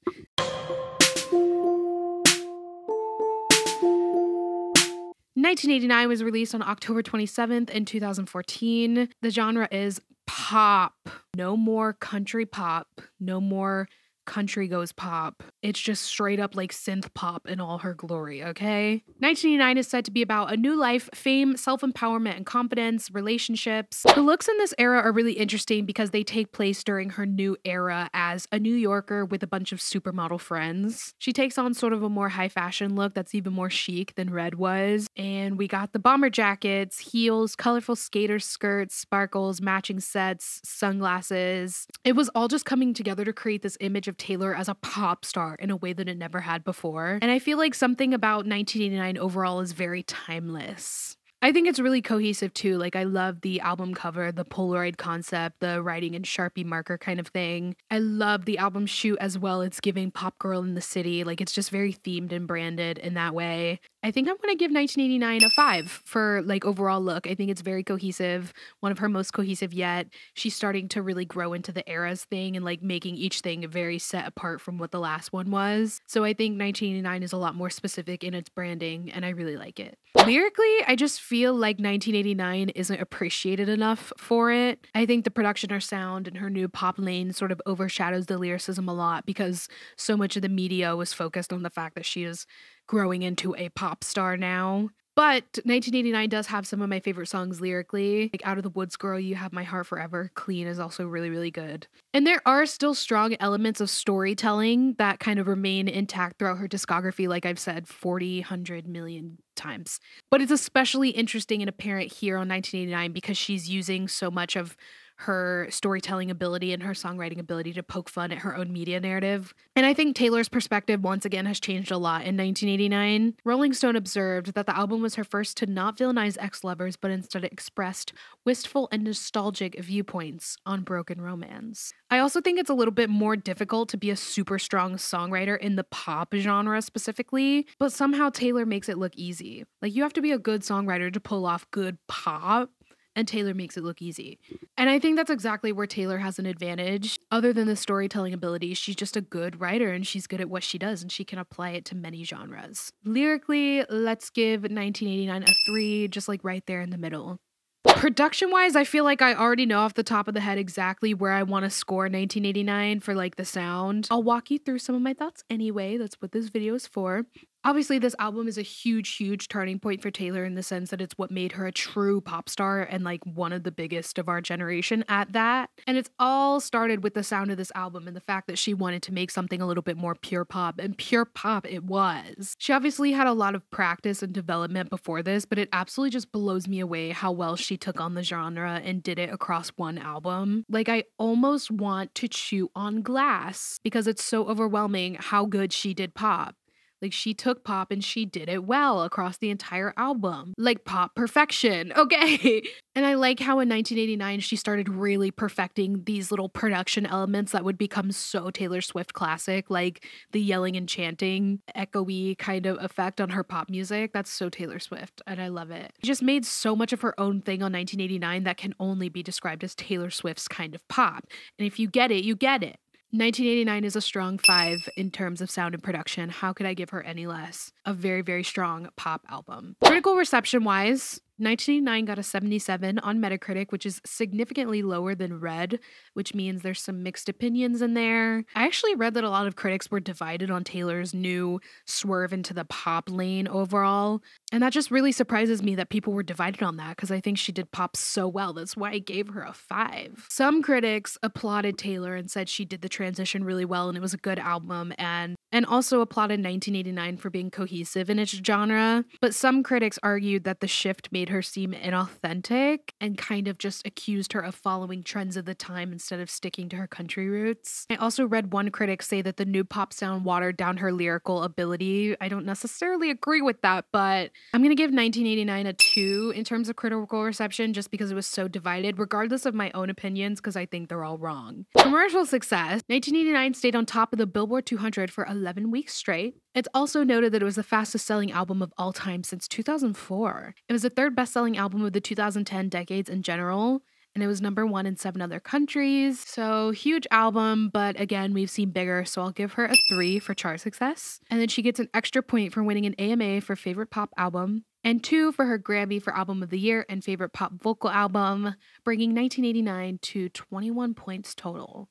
"1989" was released on October 27th in 2014. The genre is pop. No more country pop. No more country goes pop. It's just straight up like synth pop in all her glory, okay? 1989 is said to be about a new life, fame, self-empowerment, and confidence, relationships. The looks in this era are really interesting because they take place during her new era as a New Yorker with a bunch of supermodel friends. She takes on sort of a more high fashion look that's even more chic than Red was. And we got the bomber jackets, heels, colorful skater skirts, sparkles, matching sets, sunglasses. It was all just coming together to create this image of Taylor as a pop star in a way that it never had before. And I feel like something about 1989 overall is very timeless. I think it's really cohesive too. Like, I love the album cover, the Polaroid concept, the writing in Sharpie marker kind of thing. I love the album shoot as well. It's giving pop girl in the city. Like, it's just very themed and branded in that way. I think I'm gonna give 1989 a 5 for like overall look. I think it's very cohesive, one of her most cohesive yet. She's starting to really grow into the eras thing and like making each thing very set apart from what the last one was. So I think 1989 is a lot more specific in its branding and I really like it. Lyrically, I just feel like 1989 isn't appreciated enough for it. I think the production, her sound, and her new pop lane sort of overshadows the lyricism a lot because so much of the media was focused on the fact that she is growing into a pop star now. But 1989 does have some of my favorite songs lyrically. Like Out of the Woods Girl, You Have My Heart Forever, Clean is also really, really good. And there are still strong elements of storytelling that kind of remain intact throughout her discography, like I've said 40, 100 million times. But it's especially interesting and apparent here on 1989 because she's using so much of her storytelling ability and her songwriting ability to poke fun at her own media narrative. And I think Taylor's perspective once again has changed a lot in 1989. Rolling Stone observed that the album was her first to not villainize ex-lovers, but instead expressed wistful and nostalgic viewpoints on broken romance. I also think it's a little bit more difficult to be a super strong songwriter in the pop genre specifically, but somehow Taylor makes it look easy. Like, you have to be a good songwriter to pull off good pop, and Taylor makes it look easy. And I think that's exactly where Taylor has an advantage. Other than the storytelling ability, she's just a good writer and she's good at what she does and she can apply it to many genres. Lyrically, let's give 1989 a 3, just like right there in the middle. Production-wise, I feel like I already know off the top of the head exactly where I want to score 1989 for like the sound. I'll walk you through some of my thoughts anyway. That's what this video is for. Obviously, this album is a huge, huge turning point for Taylor in the sense that it's what made her a true pop star and like one of the biggest of our generation at that. And it's all started with the sound of this album and the fact that she wanted to make something a little bit more pure pop, and pure pop it was. She obviously had a lot of practice and development before this, but it absolutely just blows me away how well she took on the genre and did it across one album. Like, I almost want to chew on glass because it's so overwhelming how good she did pop. Like, she took pop and she did it well across the entire album. Like, pop perfection, okay? And I like how in 1989 she started really perfecting these little production elements that would become so Taylor Swift classic, like the yelling and chanting, echoey kind of effect on her pop music. That's so Taylor Swift, and I love it. She just made so much of her own thing on 1989 that can only be described as Taylor Swift's kind of pop. And if you get it, you get it. 1989 is a strong 5 in terms of sound and production. How could I give her any less? A very, very strong pop album. Critical reception wise, 1989 got a 77 on Metacritic, which is significantly lower than Red, which means there's some mixed opinions in there. I actually read that a lot of critics were divided on Taylor's new swerve into the pop lane overall, and that just really surprises me that people were divided on that because I think she did pop so well. That's why I gave her a 5. Some critics applauded Taylor and said she did the transition really well and it was a good album, and also applauded 1989 for being cohesive in its genre. But some critics argued that the shift made her seem inauthentic and kind of just accused her of following trends of the time instead of sticking to her country roots. I also read one critic say that the new pop sound watered down her lyrical ability. I don't necessarily agree with that, but I'm gonna give 1989 a 2 in terms of critical reception just because it was so divided, regardless of my own opinions, because I think they're all wrong. Commercial success. 1989 stayed on top of the Billboard 200 for 11 weeks straight. It's also noted that it was the fastest selling album of all time since 2004. It was the 3rd best-selling album of the 2010 decades in general, and it was #1 in 7 other countries. So huge album, but again, we've seen bigger, so I'll give her a 3 for chart success. And then she gets an extra point for winning an AMA for favorite pop album, and 2 for her Grammy for album of the year and favorite pop vocal album, bringing 1989 to 21 points total.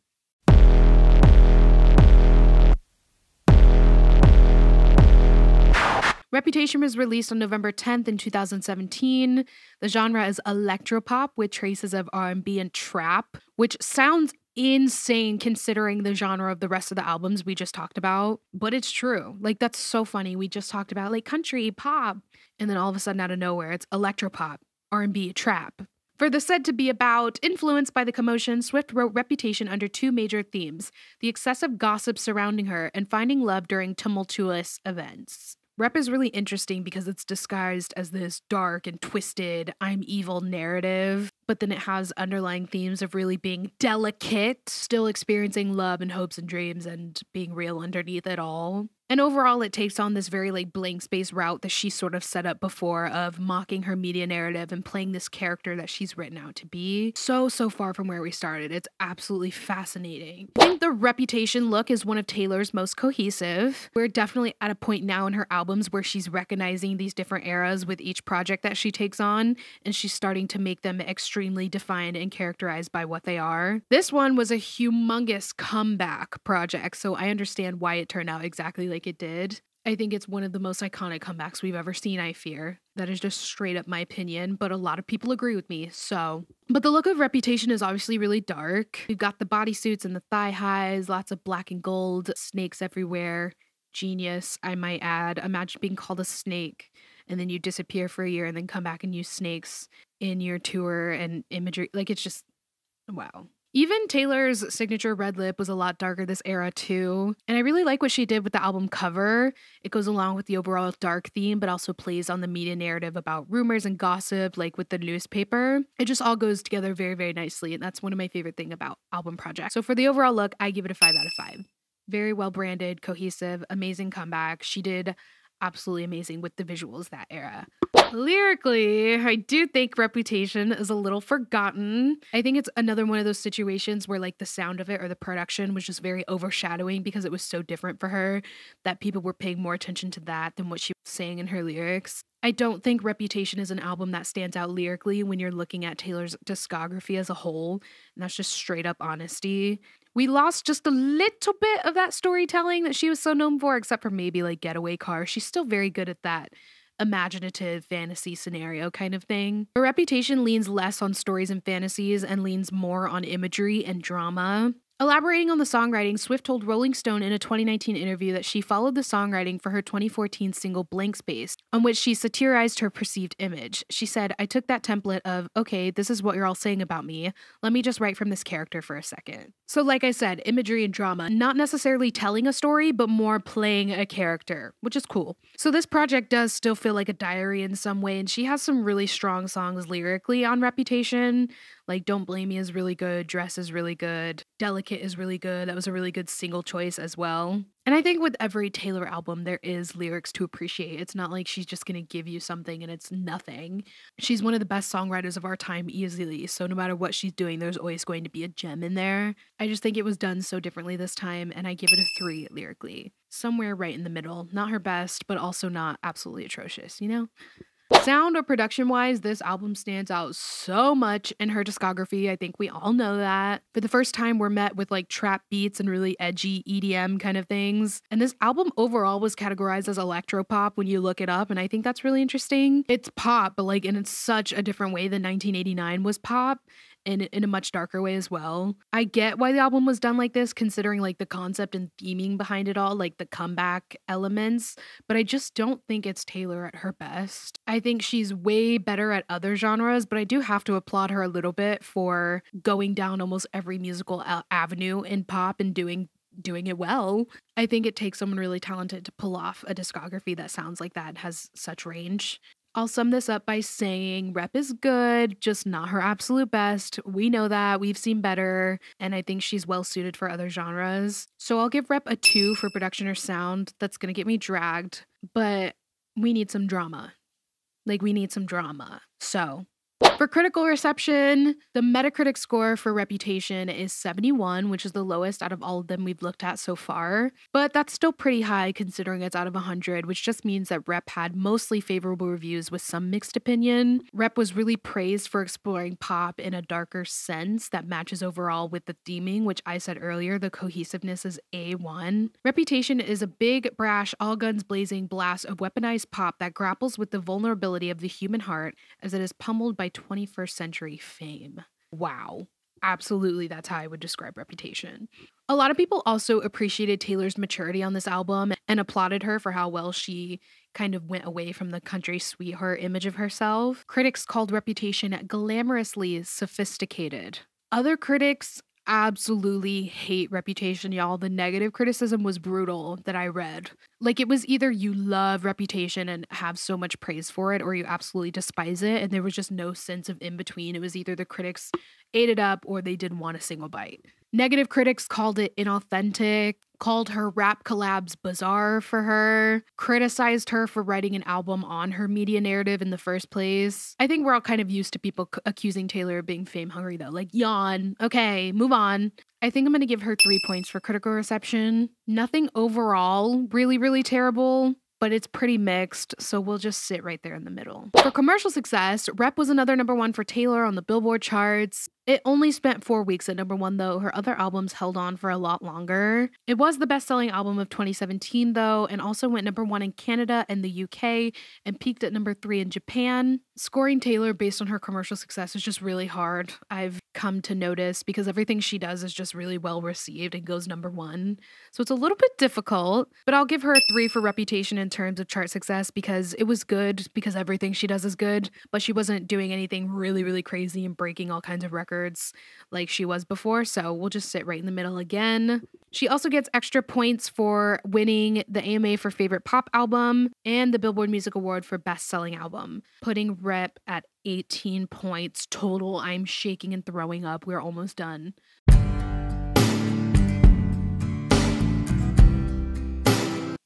Reputation was released on November 10th in 2017. The genre is electropop with traces of R&B and trap, which sounds insane considering the genre of the rest of the albums we just talked about, but it's true. Like, that's so funny. We just talked about like country, pop, and then all of a sudden out of nowhere, it's electropop, R&B, trap. For the said to be about, influenced by the commotion, Swift wrote Reputation under 2 major themes: the excessive gossip surrounding her and finding love during tumultuous events. Rep is really interesting because it's disguised as this dark and twisted, I'm evil narrative, but then it has underlying themes of really being delicate, still experiencing love and hopes and dreams and being real underneath it all. And overall, it takes on this very like blank space route that she sort of set up before of mocking her media narrative and playing this character that she's written out to be. So far from where we started. It's absolutely fascinating. I think the Reputation look is one of Taylor's most cohesive. We're definitely at a point now in her albums where she's recognizing these different eras with each project that she takes on, and she's starting to make them extremely defined and characterized by what they are. This one was a humongous comeback project, so I understand why it turned out exactly like it did. I think it's one of the most iconic comebacks we've ever seen, I fear. That is just straight up my opinion, but a lot of people agree with me, so. But the look of Reputation is obviously really dark. We've got the bodysuits and the thigh highs, lots of black and gold, snakes everywhere. Genius, I might add. Imagine being called a snake and then you disappear for a year and then come back and use snakes in your tour and imagery. Like, it's just, wow. Even Taylor's signature red lip was a lot darker this era too. And I really like what she did with the album cover. It goes along with the overall dark theme, but also plays on the media narrative about rumors and gossip, like with the newspaper. It just all goes together very, very nicely. And that's one of my favorite things about album projects. So for the overall look, I give it a 5 out of 5. Very well branded, cohesive, amazing comeback. She did absolutely amazing with the visuals that era. Lyrically, I do think Reputation is a little forgotten. I think it's another one of those situations where like the sound of it or the production was just very overshadowing because it was so different for her that people were paying more attention to that than what she was saying in her lyrics. I don't think Reputation is an album that stands out lyrically when you're looking at Taylor's discography as a whole, and that's just straight up honesty. We lost just a little bit of that storytelling that she was so known for, except for maybe like Getaway Car. She's still very good at that imaginative fantasy scenario kind of thing. Her Reputation leans less on stories and fantasies and leans more on imagery and drama. Elaborating on the songwriting, Swift told Rolling Stone in a 2019 interview that she followed the songwriting for her 2014 single Blank Space, on which she satirized her perceived image. She said, I took that template of, okay, this is what you're all saying about me. Let me just write from this character for a second. So like I said, imagery and drama, not necessarily telling a story, but more playing a character, which is cool. So this project does still feel like a diary in some way, and she has some really strong songs lyrically on Reputation. Like Don't Blame Me is really good, Dress is really good, Delicate is really good. That was a really good single choice as well. And I think with every Taylor album, there is lyrics to appreciate. It's not like she's just going to give you something and it's nothing. She's one of the best songwriters of our time easily, so no matter what she's doing, there's always going to be a gem in there. I just think it was done so differently this time, and I give it a 3 lyrically. Somewhere right in the middle. Not her best, but also not absolutely atrocious, you know? Sound or production wise, this album stands out so much in her discography. I think we all know that. For the first time, we're met with like trap beats and really edgy EDM kind of things. And this album overall was categorized as electropop when you look it up. And I think that's really interesting. It's pop, but like in such a different way than 1989 was pop. And in a much darker way as well. I get why the album was done like this, considering like the concept and theming behind it all, like the comeback elements, but I just don't think it's Taylor at her best. I think she's way better at other genres, but I do have to applaud her a little bit for going down almost every musical avenue in pop and doing it well. I think it takes someone really talented to pull off a discography that sounds like that and has such range. I'll sum this up by saying Rep is good, just not her absolute best. We know that, we've seen better, and I think she's well suited for other genres. So I'll give Rep a 2 for production or sound. That's gonna get me dragged, but we need some drama. Like, we need some drama. So for critical reception, the Metacritic score for Reputation is 71, which is the lowest out of all of them we've looked at so far. But that's still pretty high considering it's out of 100, which just means that Rep had mostly favorable reviews with some mixed opinion. Rep was really praised for exploring pop in a darker sense that matches overall with the theming, which I said earlier, the cohesiveness is A1. Reputation is a big, brash, all guns blazing blast of weaponized pop that grapples with the vulnerability of the human heart as it is pummeled by 21st century fame. Wow. Absolutely, that's how I would describe Reputation. A lot of people also appreciated Taylor's maturity on this album and applauded her for how well she kind of went away from the country sweetheart image of herself. Critics called Reputation glamorously sophisticated. Other critics absolutely hate Reputation, y'all. The negative criticism was brutal that I read. Like, it was either you love Reputation and have so much praise for it, or you absolutely despise it, and there was just no sense of in between. It was either the critics ate it up or they didn't want a single bite. Negative critics called it inauthentic, called her rap collabs bizarre for her, criticized her for writing an album on her media narrative in the first place. I think we're all kind of used to people accusing Taylor of being fame hungry though. Like, yawn. Okay, move on. I think I'm going to give her 3 points for critical reception. Nothing overall really, really terrible, but it's pretty mixed, so we'll just sit right there in the middle. For commercial success, Rep was another #1 for Taylor on the Billboard charts. It only spent 4 weeks at #1 though. Her other albums held on for a lot longer. It was the best-selling album of 2017 though, and also went #1 in Canada and the UK, and peaked at #3 in Japan. Scoring Taylor based on her commercial success is just really hard, I've come to notice, because everything she does is just really well received and goes #1. So it's a little bit difficult, but I'll give her a 3 for Reputation in terms of chart success, because it was good, because everything she does is good, but she wasn't doing anything really, really crazy and breaking all kinds of records like she was before, so we'll just sit right in the middle again. She also gets extra points for winning the AMA for Favorite Pop Album and the Billboard Music Award for Best Selling Album, putting Rep at 18 points total. I'm shaking and throwing up. We're almost done.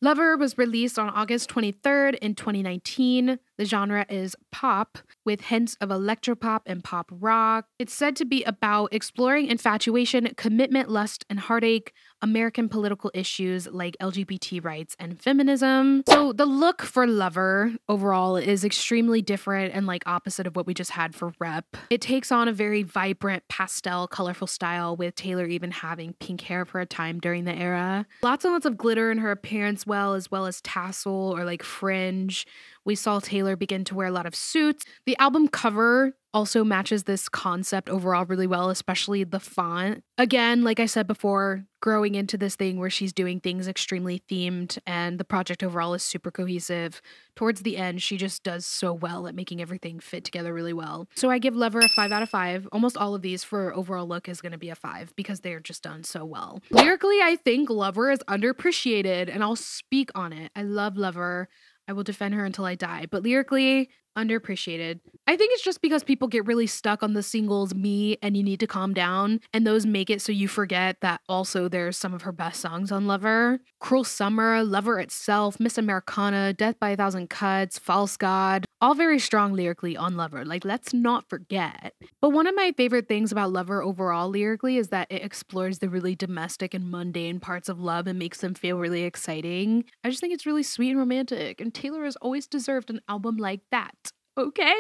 Lover was released on August 23rd in 2019. The genre is pop, with hints of electropop and pop rock. It's said to be about exploring infatuation, commitment, lust, and heartache, American political issues like LGBT rights and feminism. So the look for Lover overall is extremely different and like opposite of what we just had for Rep. It takes on a very vibrant, pastel, colorful style, with Taylor even having pink hair for a time during the era. Lots and lots of glitter in her appearance, as well as tassel or like fringe. We saw Taylor begin to wear a lot of suits. The album cover also matches this concept overall really well, especially the font. Again, like I said before, growing into this thing where she's doing things extremely themed and the project overall is super cohesive. Towards the end, she just does so well at making everything fit together really well. So I give Lover a 5 out of 5. Almost all of these for overall look is going to be a 5 because they're just done so well. Lyrically, I think Lover is underappreciated and I'll speak on it. I love Lover. I will defend her until I die. But lyrically, underappreciated. I think it's just because people get really stuck on the singles Me and You Need to Calm Down, and those make it so you forget that also there's some of her best songs on Lover. Cruel Summer, Lover Itself, Miss Americana, Death by a Thousand Cuts, False God, all very strong lyrically on Lover. Like, let's not forget. But one of my favorite things about Lover overall lyrically is that it explores the really domestic and mundane parts of love and makes them feel really exciting. I just think it's really sweet and romantic, and Taylor has always deserved an album like that. Okay?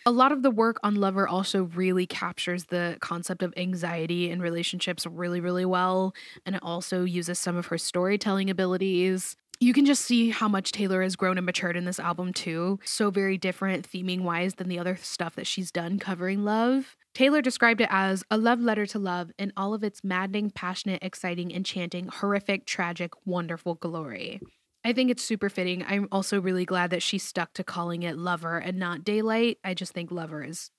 A lot of the work on Lover also really captures the concept of anxiety in relationships really, really well, and it also uses some of her storytelling abilities. You can just see how much Taylor has grown and matured in this album too. So very different theming-wise than the other stuff that she's done covering love. Taylor described it as a love letter to love in all of its maddening, passionate, exciting, enchanting, horrific, tragic, wonderful glory. I think it's super fitting. I'm also really glad that she stuck to calling it Lover and not Daylight. I just think Lover is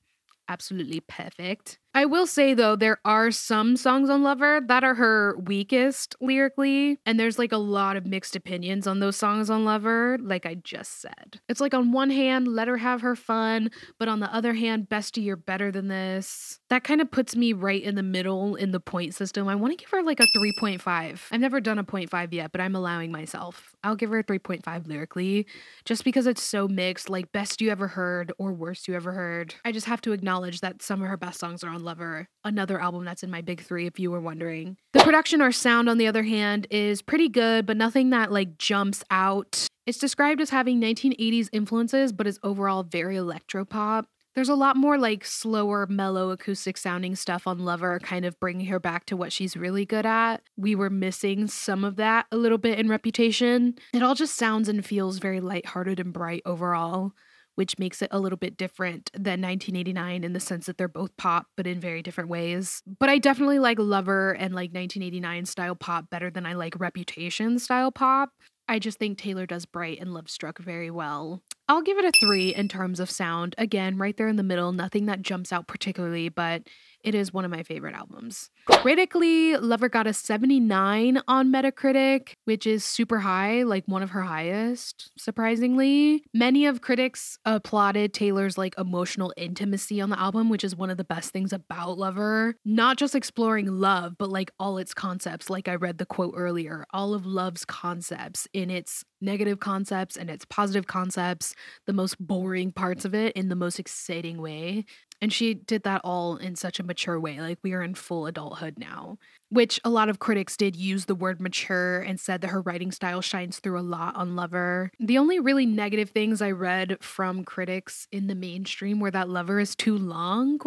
absolutely perfect. I will say though, there are some songs on Lover that are her weakest lyrically, and there's like a lot of mixed opinions on those songs on Lover, like I just said. It's like on one hand, let her have her fun, but on the other hand, Bestie, you're better than this. That kind of puts me right in the middle in the point system. I want to give her like a 3.5. I've never done a 0.5 yet, but I'm allowing myself. I'll give her a 3.5 lyrically, just because it's so mixed, like best you ever heard or worst you ever heard. I just have to acknowledge that some of her best songs are on Lover, another album that's in my big 3 if you were wondering. The production or sound on the other hand is pretty good, but nothing that like jumps out. It's described as having 1980s influences, but is overall very electropop. There's a lot more like slower, mellow acoustic sounding stuff on Lover, kind of bringing her back to what she's really good at. We were missing some of that a little bit in Reputation. It all just sounds and feels very lighthearted and bright overall, which makes it a little bit different than 1989 in the sense that they're both pop, but in very different ways. But I definitely like Lover and like 1989 style pop better than I like Reputation style pop. I just think Taylor does Bright and Love Struck very well. I'll give it a 3 in terms of sound. Again, right there in the middle, nothing that jumps out particularly, but it is one of my favorite albums. Critically, Lover got a 79 on Metacritic, which is super high, like one of her highest, surprisingly. Many of critics applauded Taylor's like emotional intimacy on the album, which is one of the best things about Lover. Not just exploring love, but like all its concepts, like I read the quote earlier, all of love's concepts in its negative concepts and its positive concepts, the most boring parts of it in the most exciting way. And she did that all in such a mature way. Like, we are in full adulthood now, which a lot of critics did use the word mature and said that her writing style shines through a lot on Lover. The only really negative things I read from critics in the mainstream were that Lover is too long, ?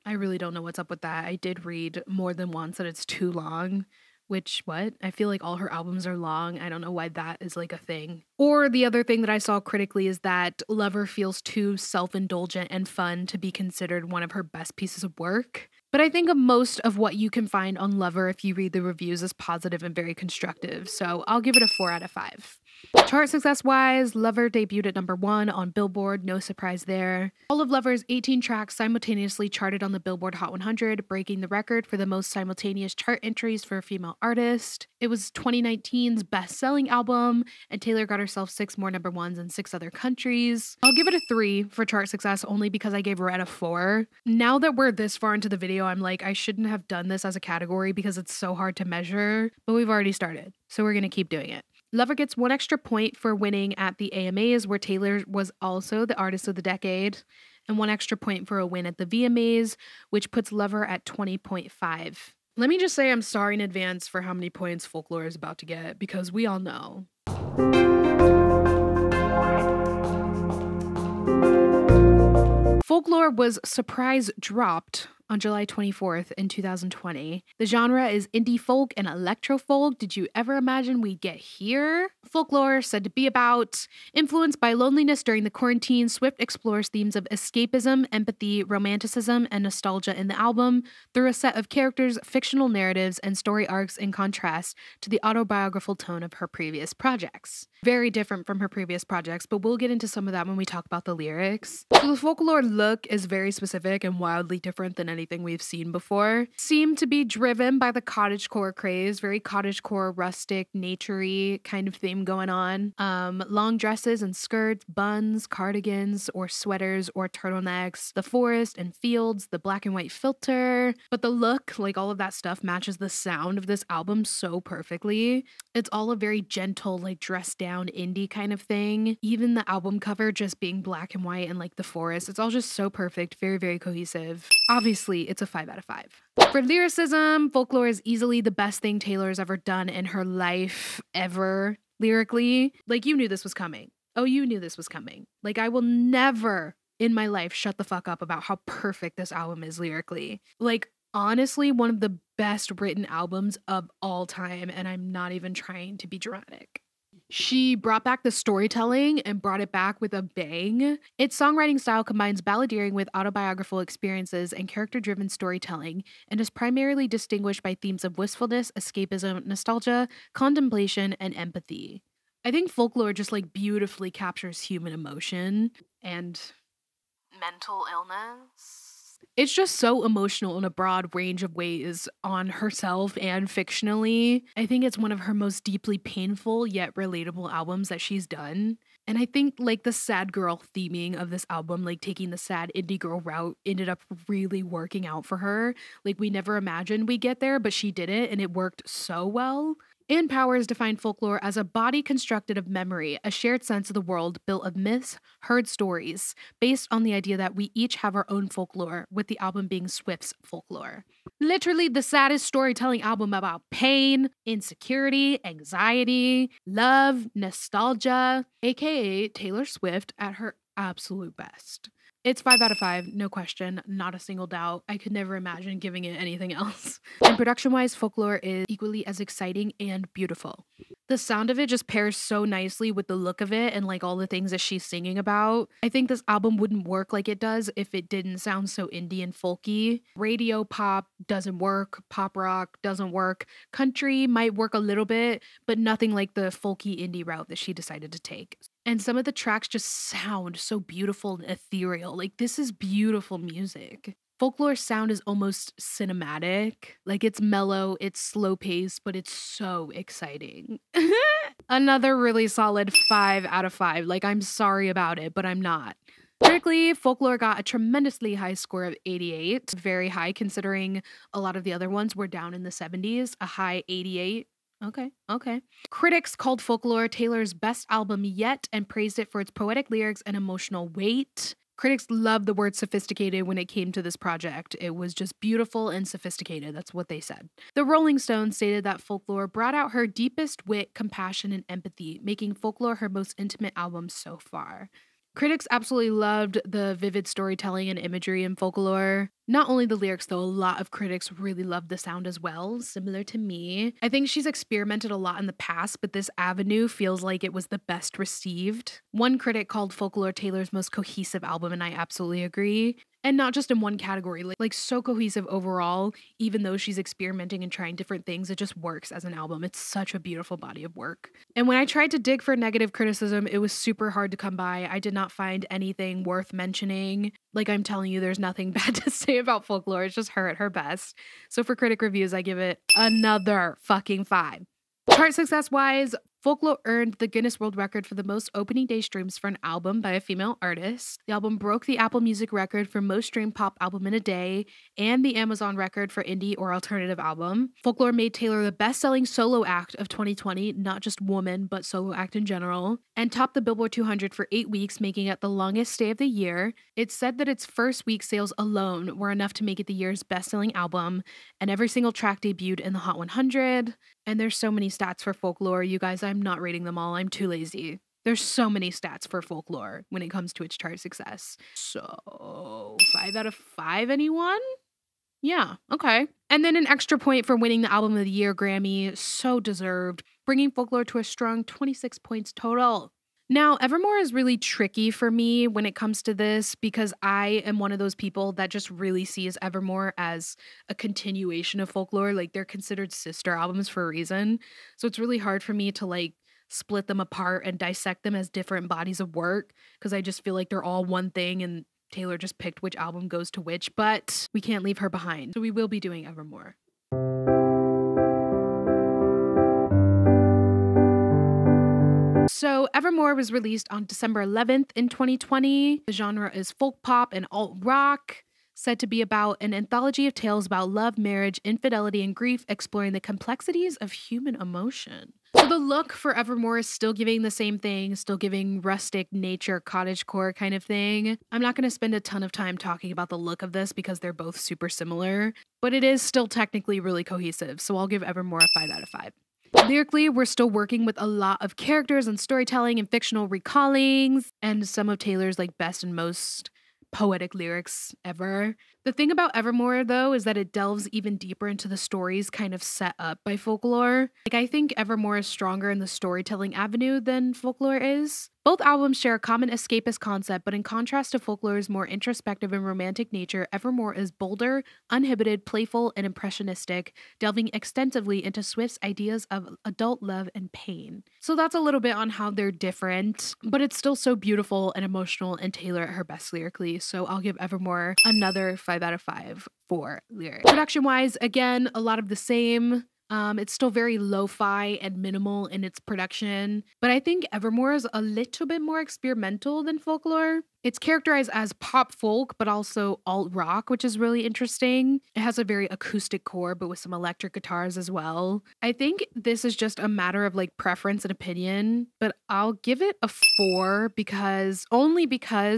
I really don't know what's up with that. I did read more than once that it's too long. Which, what? I feel like all her albums are long. I don't know why that is like a thing. Or the other thing that I saw critically is that Lover feels too self-indulgent and fun to be considered one of her best pieces of work. But I think of most of what you can find on Lover if you read the reviews is positive and very constructive. So I'll give it a 4 out of 5. Chart success-wise, Lover debuted at #1 on Billboard, no surprise there. All of Lover's 18 tracks simultaneously charted on the Billboard Hot 100, breaking the record for the most simultaneous chart entries for a female artist. It was 2019's best-selling album, and Taylor got herself 6 more #1s in 6 other countries. I'll give it a 3 for chart success only because I gave Red a 4. Now that we're this far into the video, I'm like, I shouldn't have done this as a category because it's so hard to measure, but we've already started, so we're gonna keep doing it. Lover gets 1 extra point for winning at the AMAs, where Taylor was also the Artist of the Decade, and 1 extra point for a win at the VMAs, which puts Lover at 20.5. Let me just say I'm sorry in advance for how many points Folklore is about to get, because we all know. Folklore was surprise dropped on July 24th in 2020. The genre is indie folk and electro folk. Did you ever imagine we'd get here? Folklore, said to be about influenced by loneliness during the quarantine, Swift explores themes of escapism, empathy, romanticism, and nostalgia in the album through a set of characters, fictional narratives, and story arcs in contrast to the autobiographical tone of her previous projects. Very different from her previous projects, but we'll get into some of that when we talk about the lyrics. So the folklore look is very specific and wildly different than anything we've seen before. Seemed to be driven by the cottagecore craze, very cottagecore, rustic, naturey kind of theme going on. Long dresses and skirts, buns, cardigans, or sweaters or turtlenecks, the forest and fields, the black and white filter. But the look, like all of that stuff, matches the sound of this album so perfectly. It's all a very gentle, like dressed down indie kind of thing. Even the album cover just being black and white and like the forest, it's all just so perfect, very, very cohesive. Obviously, it's a 5 out of 5. For lyricism, Folklore is easily the best thing Taylor's ever done in her life, ever. Lyrically, like, you knew this was coming. Oh, you knew this was coming. Like, I will never in my life shut the fuck up about how perfect this album is lyrically. Like, honestly, one of the best written albums of all time, and I'm not even trying to be dramatic. She brought back the storytelling and brought it back with a bang. Its songwriting style combines balladeering with autobiographical experiences and character-driven storytelling, and is primarily distinguished by themes of wistfulness, escapism, nostalgia, contemplation, and empathy. I think Folklore just like beautifully captures human emotion and mental illness. It's just so emotional in a broad range of ways on herself and fictionally. I think it's one of her most deeply painful yet relatable albums that she's done. And I think like the sad girl theming of this album, like taking the sad indie girl route, ended up really working out for her. Like we never imagined we'd get there, but she did it and it worked so well. Ann Powers defined folklore as a body constructed of memory, a shared sense of the world built of myths, heard stories, based on the idea that we each have our own folklore, with the album being Swift's folklore. Literally the saddest storytelling album about pain, insecurity, anxiety, love, nostalgia, aka Taylor Swift at her absolute best. It's 5 out of 5, no question, not a single doubt. I could never imagine giving it anything else. And production-wise, Folklore is equally as exciting and beautiful. The sound of it just pairs so nicely with the look of it and like all the things that she's singing about. I think this album wouldn't work like it does if it didn't sound so indie and folky. Radio pop doesn't work, pop rock doesn't work, country might work a little bit, but nothing like the folky indie route that she decided to take. And some of the tracks just sound so beautiful and ethereal. Like, this is beautiful music. Folklore's sound is almost cinematic. Like, it's mellow, it's slow paced, but it's so exciting. Another really solid 5 out of 5. Like, I'm sorry about it, but I'm not. Critically, Folklore got a tremendously high score of 88. Very high considering a lot of the other ones were down in the 70s. A high 88. Okay. Critics called Folklore Taylor's best album yet and praised it for its poetic lyrics and emotional weight. Critics loved the word sophisticated when it came to this project. It was just beautiful and sophisticated. That's what they said. The Rolling Stones stated that Folklore brought out her deepest wit, compassion, and empathy, making Folklore her most intimate album so far. Critics absolutely loved the vivid storytelling and imagery in Folklore. Not only the lyrics, though, a lot of critics really loved the sound as well, similar to me. I think she's experimented a lot in the past, but this avenue feels like it was the best received. One critic called Folklore Taylor's most cohesive album, and I absolutely agree. And not just in one category, like so cohesive overall, even though she's experimenting and trying different things, it just works as an album. It's such a beautiful body of work. And when I tried to dig for negative criticism, it was super hard to come by. I did not find anything worth mentioning. Like, I'm telling you, there's nothing bad to say about Folklore. It's just her at her best. So for critic reviews, I give it another fucking 5. Chart success-wise, Folklore earned the Guinness World Record for the most opening day streams for an album by a female artist. The album broke the Apple Music record for most streamed pop album in a day and the Amazon record for indie or alternative album. Folklore made Taylor the best-selling solo act of 2020, not just woman, but solo act in general, and topped the Billboard 200 for 8 weeks, making it the longest stay of the year. It's said that its first week sales alone were enough to make it the year's best-selling album, and every single track debuted in the Hot 100. And there's so many stats for Folklore, you guys. I'm not rating them all. I'm too lazy. There's so many stats for Folklore when it comes to its chart success. So, 5 out of 5, anyone? Yeah, okay. And then an extra point for winning the Album of the Year Grammy, so deserved, bringing Folklore to a strong 26 points total. Now, Evermore is really tricky for me when it comes to this because I am one of those people that just really sees Evermore as a continuation of Folklore. Like, they're considered sister albums for a reason. So it's really hard for me to like split them apart and dissect them as different bodies of work because I just feel like they're all one thing and Taylor just picked which album goes to which, but we can't leave her behind. So we will be doing Evermore. So Evermore was released on December 11th in 2020. The genre is folk pop and alt rock, said to be about an anthology of tales about love, marriage, infidelity, and grief, exploring the complexities of human emotion. So the look for Evermore is still giving the same thing, still giving rustic nature, cottagecore kind of thing. I'm not going to spend a ton of time talking about the look of this because they're both super similar, but it is still technically really cohesive, so I'll give Evermore a 5 out of 5. Lyrically, we're still working with a lot of characters and storytelling and fictional recallings, and some of Taylor's like best and most poetic lyrics ever. The thing about Evermore, though, is that it delves even deeper into the stories kind of set up by Folklore. Like, I think Evermore is stronger in the storytelling avenue than Folklore is. Both albums share a common escapist concept, but in contrast to Folklore's more introspective and romantic nature, Evermore is bolder, uninhibited, playful, and impressionistic, delving extensively into Swift's ideas of adult love and pain. So that's a little bit on how they're different, but it's still so beautiful and emotional and Taylor at her best lyrically, so I'll give Evermore another 5 out of 5 for lyrics. Production-wise, again, a lot of the same. It's still very lo-fi and minimal in its production, but I think Evermore is a little bit more experimental than Folklore. It's characterized as pop folk, but also alt rock, which is really interesting. It has a very acoustic core, but with some electric guitars as well. I think this is just a matter of like preference and opinion, but I'll give it a 4 because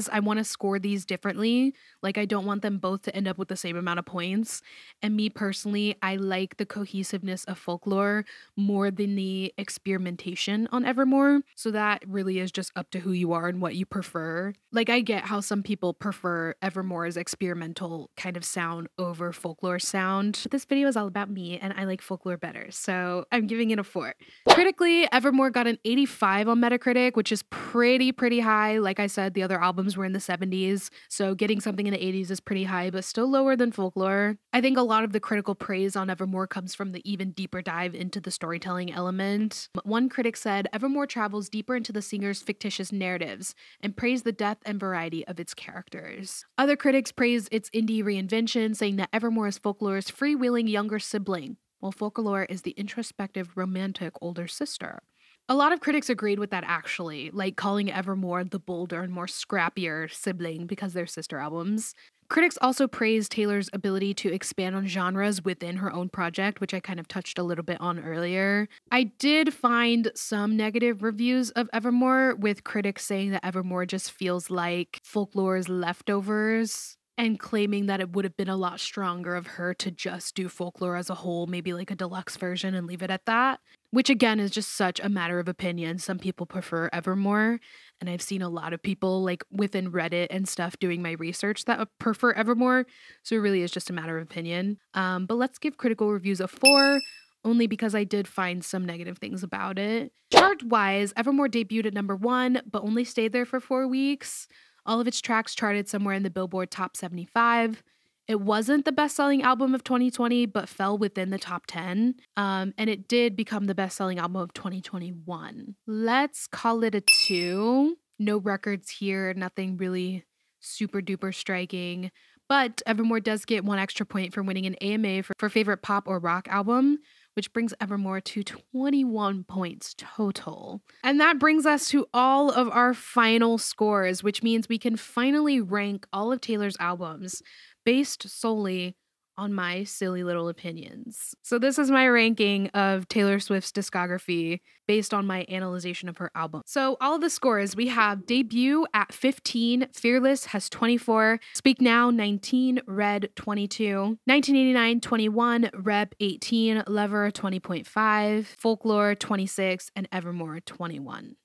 I want to score these differently. Like, I don't want them both to end up with the same amount of points. And me personally, I like the cohesiveness of Folklore more than the experimentation on Evermore. So that really is just up to who you are and what you prefer. Like, I get how some people prefer Evermore's experimental kind of sound over Folklore sound. But this video is all about me and I like Folklore better, so I'm giving it a 4. Critically, Evermore got an 85 on Metacritic, which is pretty high. Like I said, the other albums were in the 70s, so getting something in the 80s is pretty high, but still lower than Folklore. I think a lot of the critical praise on Evermore comes from the even deeper dive into the storytelling element. One critic said, Evermore travels deeper into the singer's fictitious narratives and praised the depth and variety of its characters. Other critics praised its indie reinvention, saying that Evermore is Folklore's freewheeling younger sibling, while Folklore is the introspective, romantic older sister. A lot of critics agreed with that actually, like calling Evermore the bolder and more scrappier sibling because they're sister albums. Critics also praised Taylor's ability to expand on genres within her own project, which I kind of touched a little bit on earlier. I did find some negative reviews of Evermore, with critics saying that Evermore just feels like Folklore's leftovers, and claiming that it would have been a lot stronger of her to just do Folklore as a whole, maybe like a deluxe version and leave it at that. Which again is just such a matter of opinion. Some people prefer Evermore, and I've seen a lot of people like within Reddit and stuff doing my research that prefer Evermore, so it really is just a matter of opinion. But let's give critical reviews a 4, only because I did find some negative things about it. Chart-wise, Evermore debuted at number 1, but only stayed there for 4 weeks. All of its tracks charted somewhere in the Billboard Top 75. It wasn't the best-selling album of 2020, but fell within the top 10. And it did become the best-selling album of 2021. Let's call it a 2. No records here, nothing really super-duper striking. But Evermore does get 1 extra point for winning an AMA for favorite pop or rock album, which brings Evermore to 21 points total. And that brings us to all of our final scores, which means we can finally rank all of Taylor's albums based solely on my silly little opinions. So this is my ranking of Taylor Swift's discography based on my analyzation of her album. So all of the scores, we have Debut at 15, Fearless has 24, Speak Now 19, Red 22, 1989 21, Rep 18, Lover 20.5, Folklore 26, and Evermore 21.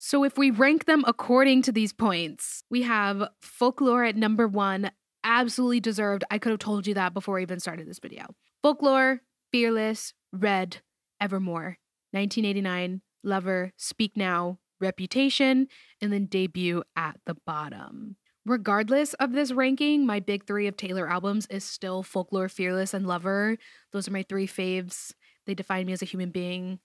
So if we rank them according to these points, we have Folklore at number 1, absolutely deserved. I could have told you that before I even started this video. Folklore, Fearless, Red, Evermore, 1989, Lover, Speak Now, Reputation, and then Debut at the bottom. Regardless of this ranking, my big 3 of Taylor albums is still Folklore, Fearless, and Lover. Those are my 3 faves. They define me as a human being.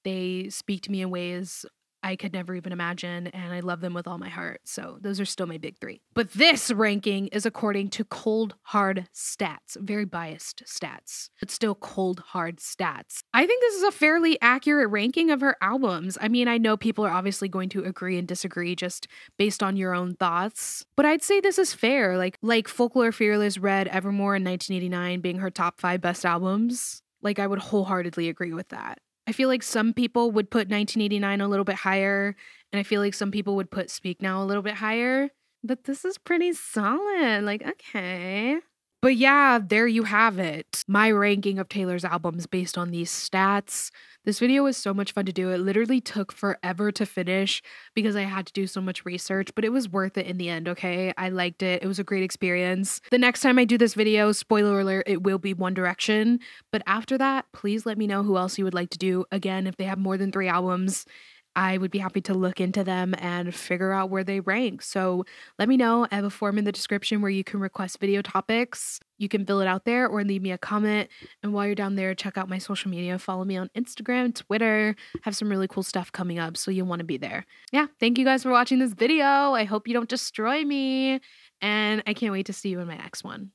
They speak to me in ways I could never even imagine, and I love them with all my heart. So those are still my big 3. But this ranking is according to cold, hard stats. Very biased stats, but still cold, hard stats. I think this is a fairly accurate ranking of her albums. I mean, I know people are obviously going to agree and disagree just based on your own thoughts, but I'd say this is fair. Like Folklore, Fearless, Red, Evermore, and 1989 being her top 5 best albums. Like, I would wholeheartedly agree with that. I feel like some people would put 1989 a little bit higher, and I feel like some people would put Speak Now a little bit higher, but this is pretty solid. Like, okay. But yeah, there you have it. My ranking of Taylor's albums based on these stats. This video was so much fun to do. It literally took forever to finish because I had to do so much research, but it was worth it in the end, okay? I liked it. It was a great experience. The next time I do this video, spoiler alert, it will be One Direction. But after that, please let me know who else you would like to do. Again, if they have more than 3 albums, I would be happy to look into them and figure out where they rank. So let me know. I have a form in the description where you can request video topics. You can fill it out there or leave me a comment. And while you're down there, check out my social media. Follow me on Instagram, Twitter. I have some really cool stuff coming up, so you'll want to be there. Yeah, thank you guys for watching this video. I hope you don't destroy me. And I can't wait to see you in my next one.